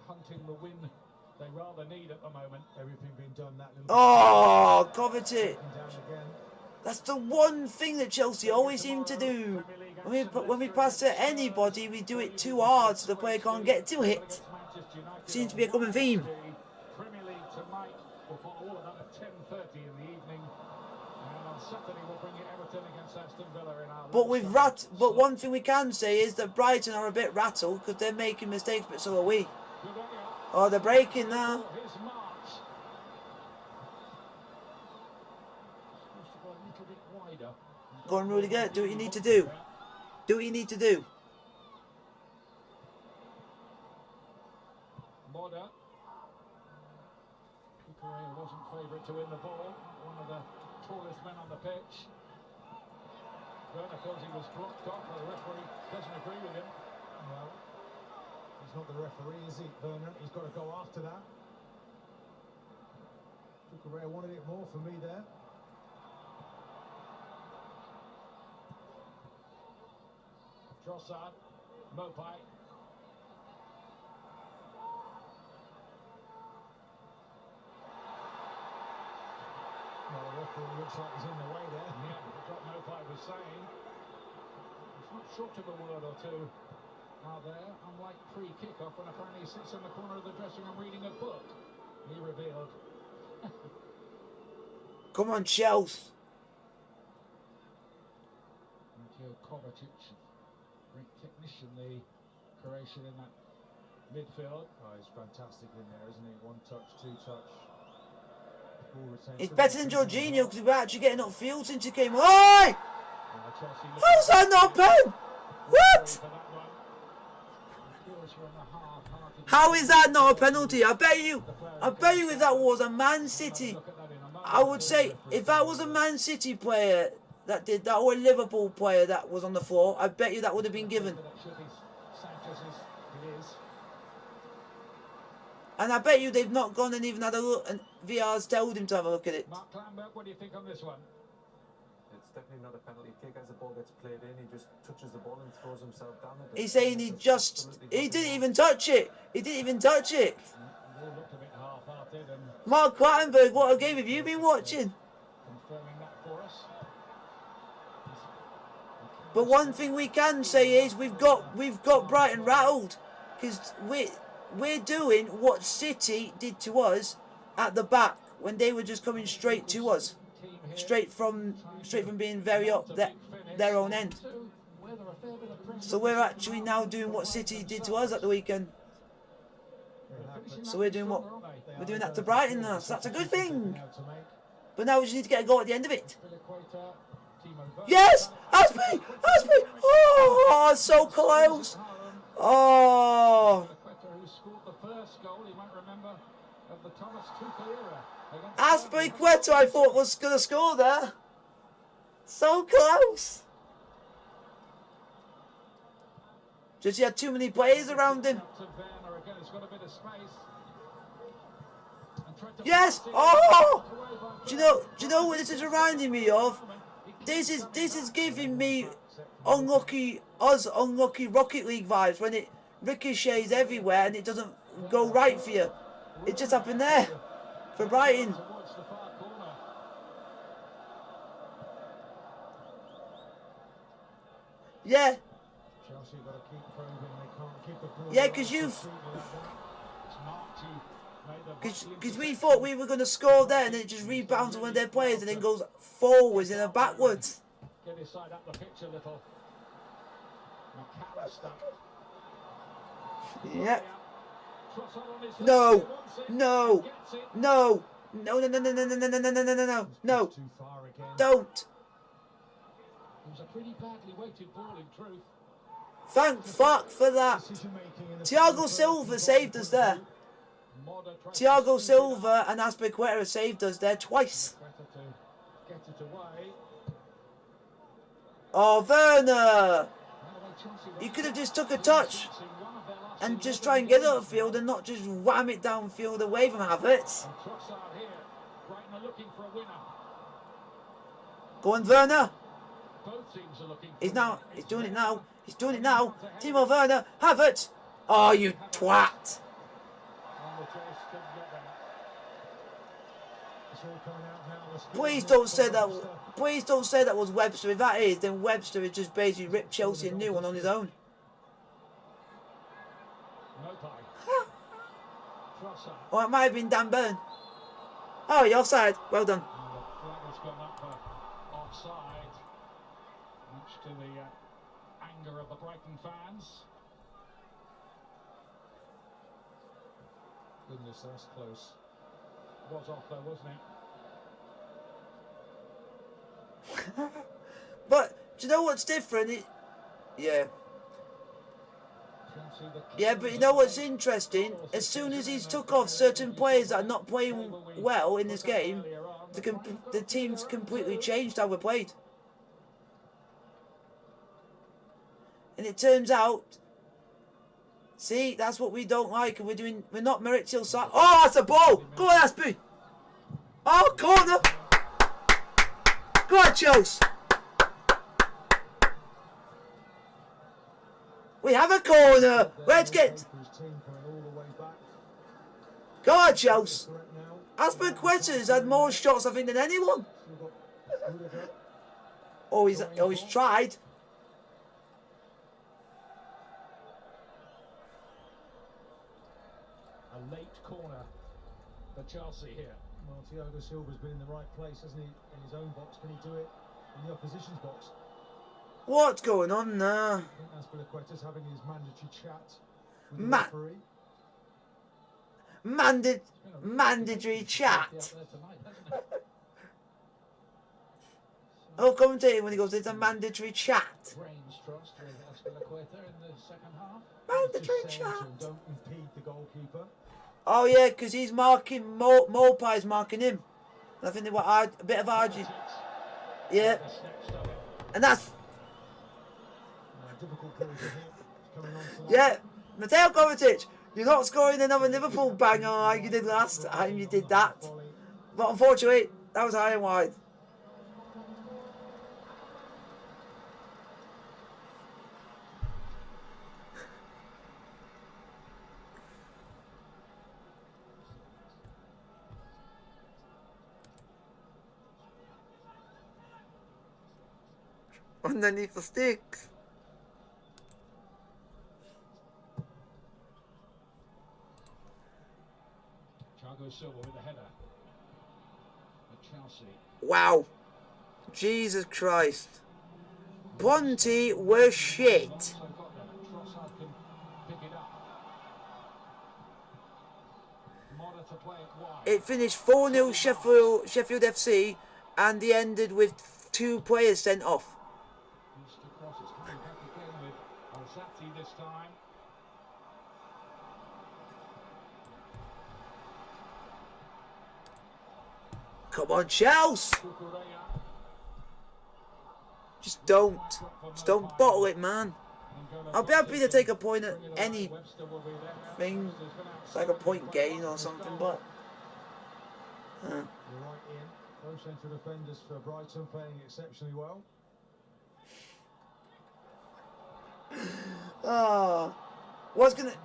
Hunting the win they rather need at the moment. Everything being done that little. Oh, Kovacic. That's the one thing that Chelsea always seem to do. When we pass to anybody, we do it too hard so the player can't get to it. Seems to be a common theme. Premier League tonight. We'll follow all of that at 10:30 in the evening. And on Saturday we'll bring you Everton against Aston Villa in our. But one thing we can say is that Brighton are a bit rattled because they're making mistakes, but so are we. Oh, they're breaking now. Go on, Rudiger. Do what you need to do. Do what you need to do. Moda. Kukurea wasn't favourite to win the ball. One of the tallest men on the pitch. Werner feels he was blocked off. The referee doesn't agree with him. Well, he's not the referee, is he, Werner? He's got to go after that. Kukurea wanted it more for me there. Trossard, Mopai. Well, the referee looks like he's in the way there. Yeah, that's what Mopai was saying. It's not short of a word or two out there, unlike pre-kickoff when apparently he sits in the corner of the dressing room reading a book. He revealed. Come on, Chelsea. Kovacic, great technician, the Croatian in that midfield. Oh, he's fantastic in there, isn't he? 1 touch, 2 touch. It's better than Jorginho because we're actually getting upfield since he came. Oi! How's that not a pen? What? How is that not a penalty? I bet you if that was a Man City, I would say if that was a Man City player that did that or a Liverpool player that was on the floor, I bet you that would have been given. And I bet you they've not gone and even had a look, and VR's told him to have a look at it. Mark Lambert, what do you think on this one? It's definitely not a penalty kick. As the ball gets played in, he just touches the ball and throws himself down. He's saying he didn't even touch it. He didn't even touch it. Mark Clattenburg, what game have you been watching? But one thing we can say is we've got Brighton rattled, because we're doing what City did to us at the back when they were just coming straight to us, straight from being very up their own end. So we're actually now doing what City did to us at the weekend. So we're doing that to Brighton now. So that's a good thing. But now we just need to get a goal at the end of it. Yes! Aspie! Oh, so close! Oh! Aspilicueta, I thought was going to score there. So close. Just he had too many players around him. Yes! Oh! Do you know what this is reminding me of? This is giving me unlucky Rocket League vibes when it ricochets everywhere and it doesn't go right for you. It just happened there for Brighton. Yeah. Yeah, because we thought we were going to score there and then it just rebounds on one of their players and then goes forwards and then backwards. Get his side up the pitch a little. McAllister. Yeah. No. Don't. It was a pretty badly weighted ball in truth. Thank fuck for that. Thiago Silva saved us there. Thiago Silva and Aspilicueta saved us there twice. Oh, Werner! You could have just took a touch and just try and get it upfield and not just wham it downfield away from Havertz. Go on, Werner. He's doing it now. Timo Werner, Havertz. Oh, you twat. Please don't say that was Webster. If that is, then Webster has just basically ripped Chelsea a new one on his own. Or it might have been Dan Burn. Oh, you're offside. Well done. Offside. Much to the anger of the Brighton fans. Goodness, that's close. Was off though, wasn't it? But do you know what's different? Yeah, but you know what's interesting? As soon as he's took off certain players that are not playing well in this game, the team's completely changed how we played. And it turns out, see, that's what we don't like, and we're not merit till side. Oh, that's a ball! Go on, Aspie! Oh, corner! Go on, Chelsea! We have a corner! Let's get... Go on, Chelsea! Aspilicueta's had more shots, I think, than anyone. Oh, he's tried. A late corner for Chelsea here. Well, Thiago Silva's been in the right place, hasn't he? In his own box. Can he do it in the opposition's box? What's going on there? I think Aspilicueta's having his mandatory chat with the referee. Mandatory chat. Oh, commentating when he goes into mandatory chat. Brains trust with Azpilicueta in the second half. Mandatory Just saying to chat. him, don't impede the goalkeeper. Oh yeah, because he's marking Morpie's marking him. And I think they were a bit of arguing. Yeah, and that's Difficult balls ahead. Coming on to that. yeah. Mateo Kovacic, you're not scoring another Liverpool banger like you did last time you did that. But unfortunately, that was high and wide. Underneath the sticks. Thiago Silva with a header. At Chelsea. Wow. Jesus Christ. Bronte were shit. Trossard can pick it up. Motta to play it wide. It finished 4-0 Sheffield FC, and they ended with 2 players sent off. Mr. Cross is coming back again with Alzati this time. Come on, Chelsea. Just don't bottle it, man. I'll be happy to take a point at any thing. It's like a point gain or something, but You're right, Ian. Both central defenders for Brighton playing exceptionally well. oh, what's gonna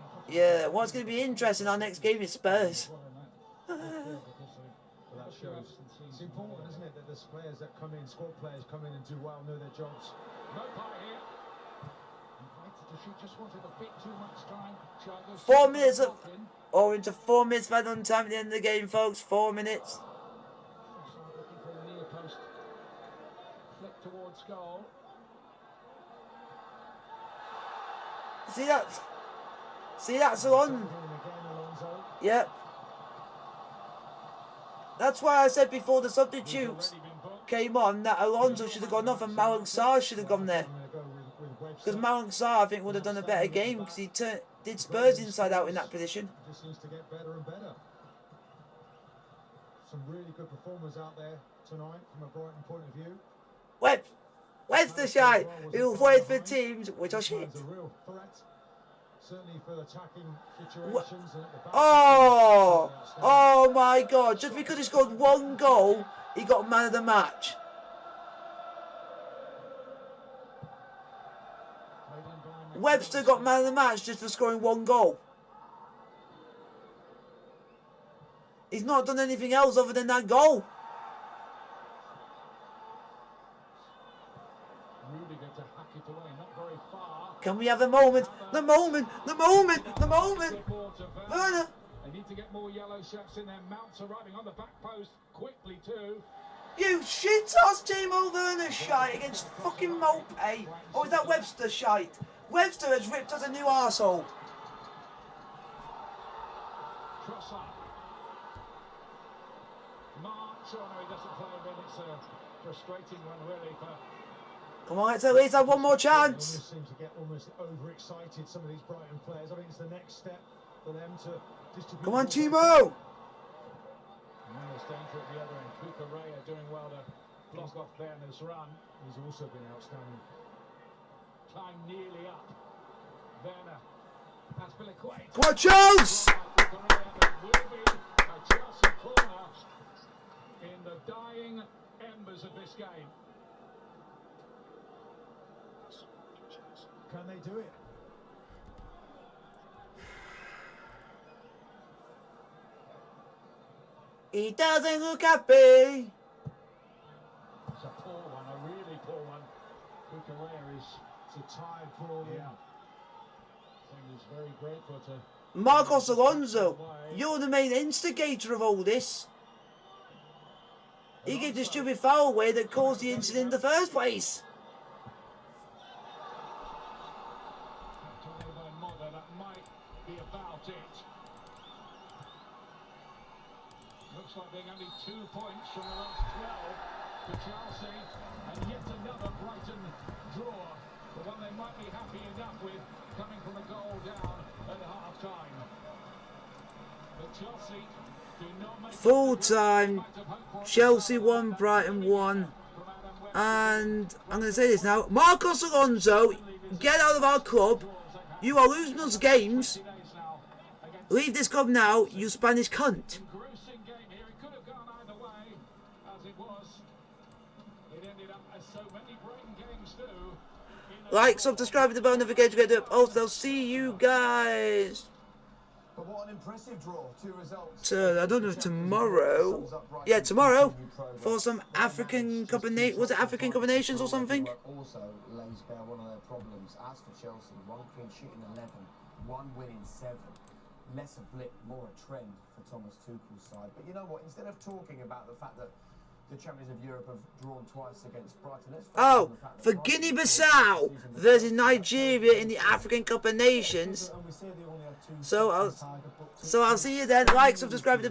be interesting? Our next game is Spurs. Well, that shows it's important, isn't it, that there's players that come in, squad players come in and do well, know their jobs. No part here. Invited to shoot, just wanted a bit too much time. Thiago 4 minutes or into 4 minutes by on time at the end of the game, folks. 4 minutes. Trossard looking for the near post. Flick towards goal. See that's on. Yep. That's why I said before the substitutes came on that Alonso should have gone off and Malang Sarr should have gone there. Because Malang Sarr, I think, would have done a better game because he did Spurs inside out in that position. Just seems to get better and better. Some really good performers out there tonight from a Brighton point of view. Where's the shite? He'll wait for teams which are shit. A real threat, certainly for attacking situations and at the back. Oh my God! Just because he scored 1 goal, he got man of the match. Webster got man of the match just for scoring 1 goal. He's not done anything else other than that goal. Can we have the moment? The moment! Werner! They need to get more yellow shirts in there. Mount's arriving on the back post quickly too. You shit-ass Timo Werner shite against fucking Mopey. Or is that Webster shite? Webster has ripped us a new arsehole. Trossard. March. Oh no, he doesn't play a bit. It's a frustrating one really for... Come on, let's at least have one more chance. They seem to get almost overexcited, some of these Brighton players. I think it's the next step for them to distribute. Come on, Timo! There's danger at the other end. Kukurea doing well to block off Werner's run. He's also been outstanding. Time nearly up. Werner. Azpilicueta. Come on, Chelsea! Kukurea will be a Chelsea corner in the dying embers of this game. Can they do it? He doesn't look happy. It's a poor one, a really poor one. Kukurea is... It's a tired ball. Yeah. He's very grateful to... Marcos Alonso, you're the main instigator of all this. He gave the stupid foul away that caused the incident in the first place. That might be about it. Looks like being only 2 points from the last 12. for Chelsea, and yet another Brighton draw, the one they might be happy enough with, coming from a goal down at half-time. But Chelsea do not make Full time, Chelsea 1, Brighton 1. And I'm going to say this now. Marcos Alonso, get out of our club. You are losing us games. Leave this club now, you Spanish cunt. engrossing game here. It could have gone either way, as it was. It ended up as so many Brighton games do. Like, subscribe to the bell notification, get the post. I'll see you guys. But what an impressive draw. 2 results. So, I don't know if tomorrow. Yeah, tomorrow. For some African Cup of Nations. Was it African Cup of Nations or something? Also lays bare one of their problems. As for Chelsea, 1 clean sheet in 11, 1 win in 7. Less a blip, more a trend for Thomas Tuchel's side. But you know what? Instead of talking about the fact that the champions of Europe have drawn twice against Brighton, let's focus on the fact that for Brighton Guinea-Bissau versus Nigeria in the African Cup of Nations. So I'll see you then. Like, subscribe to the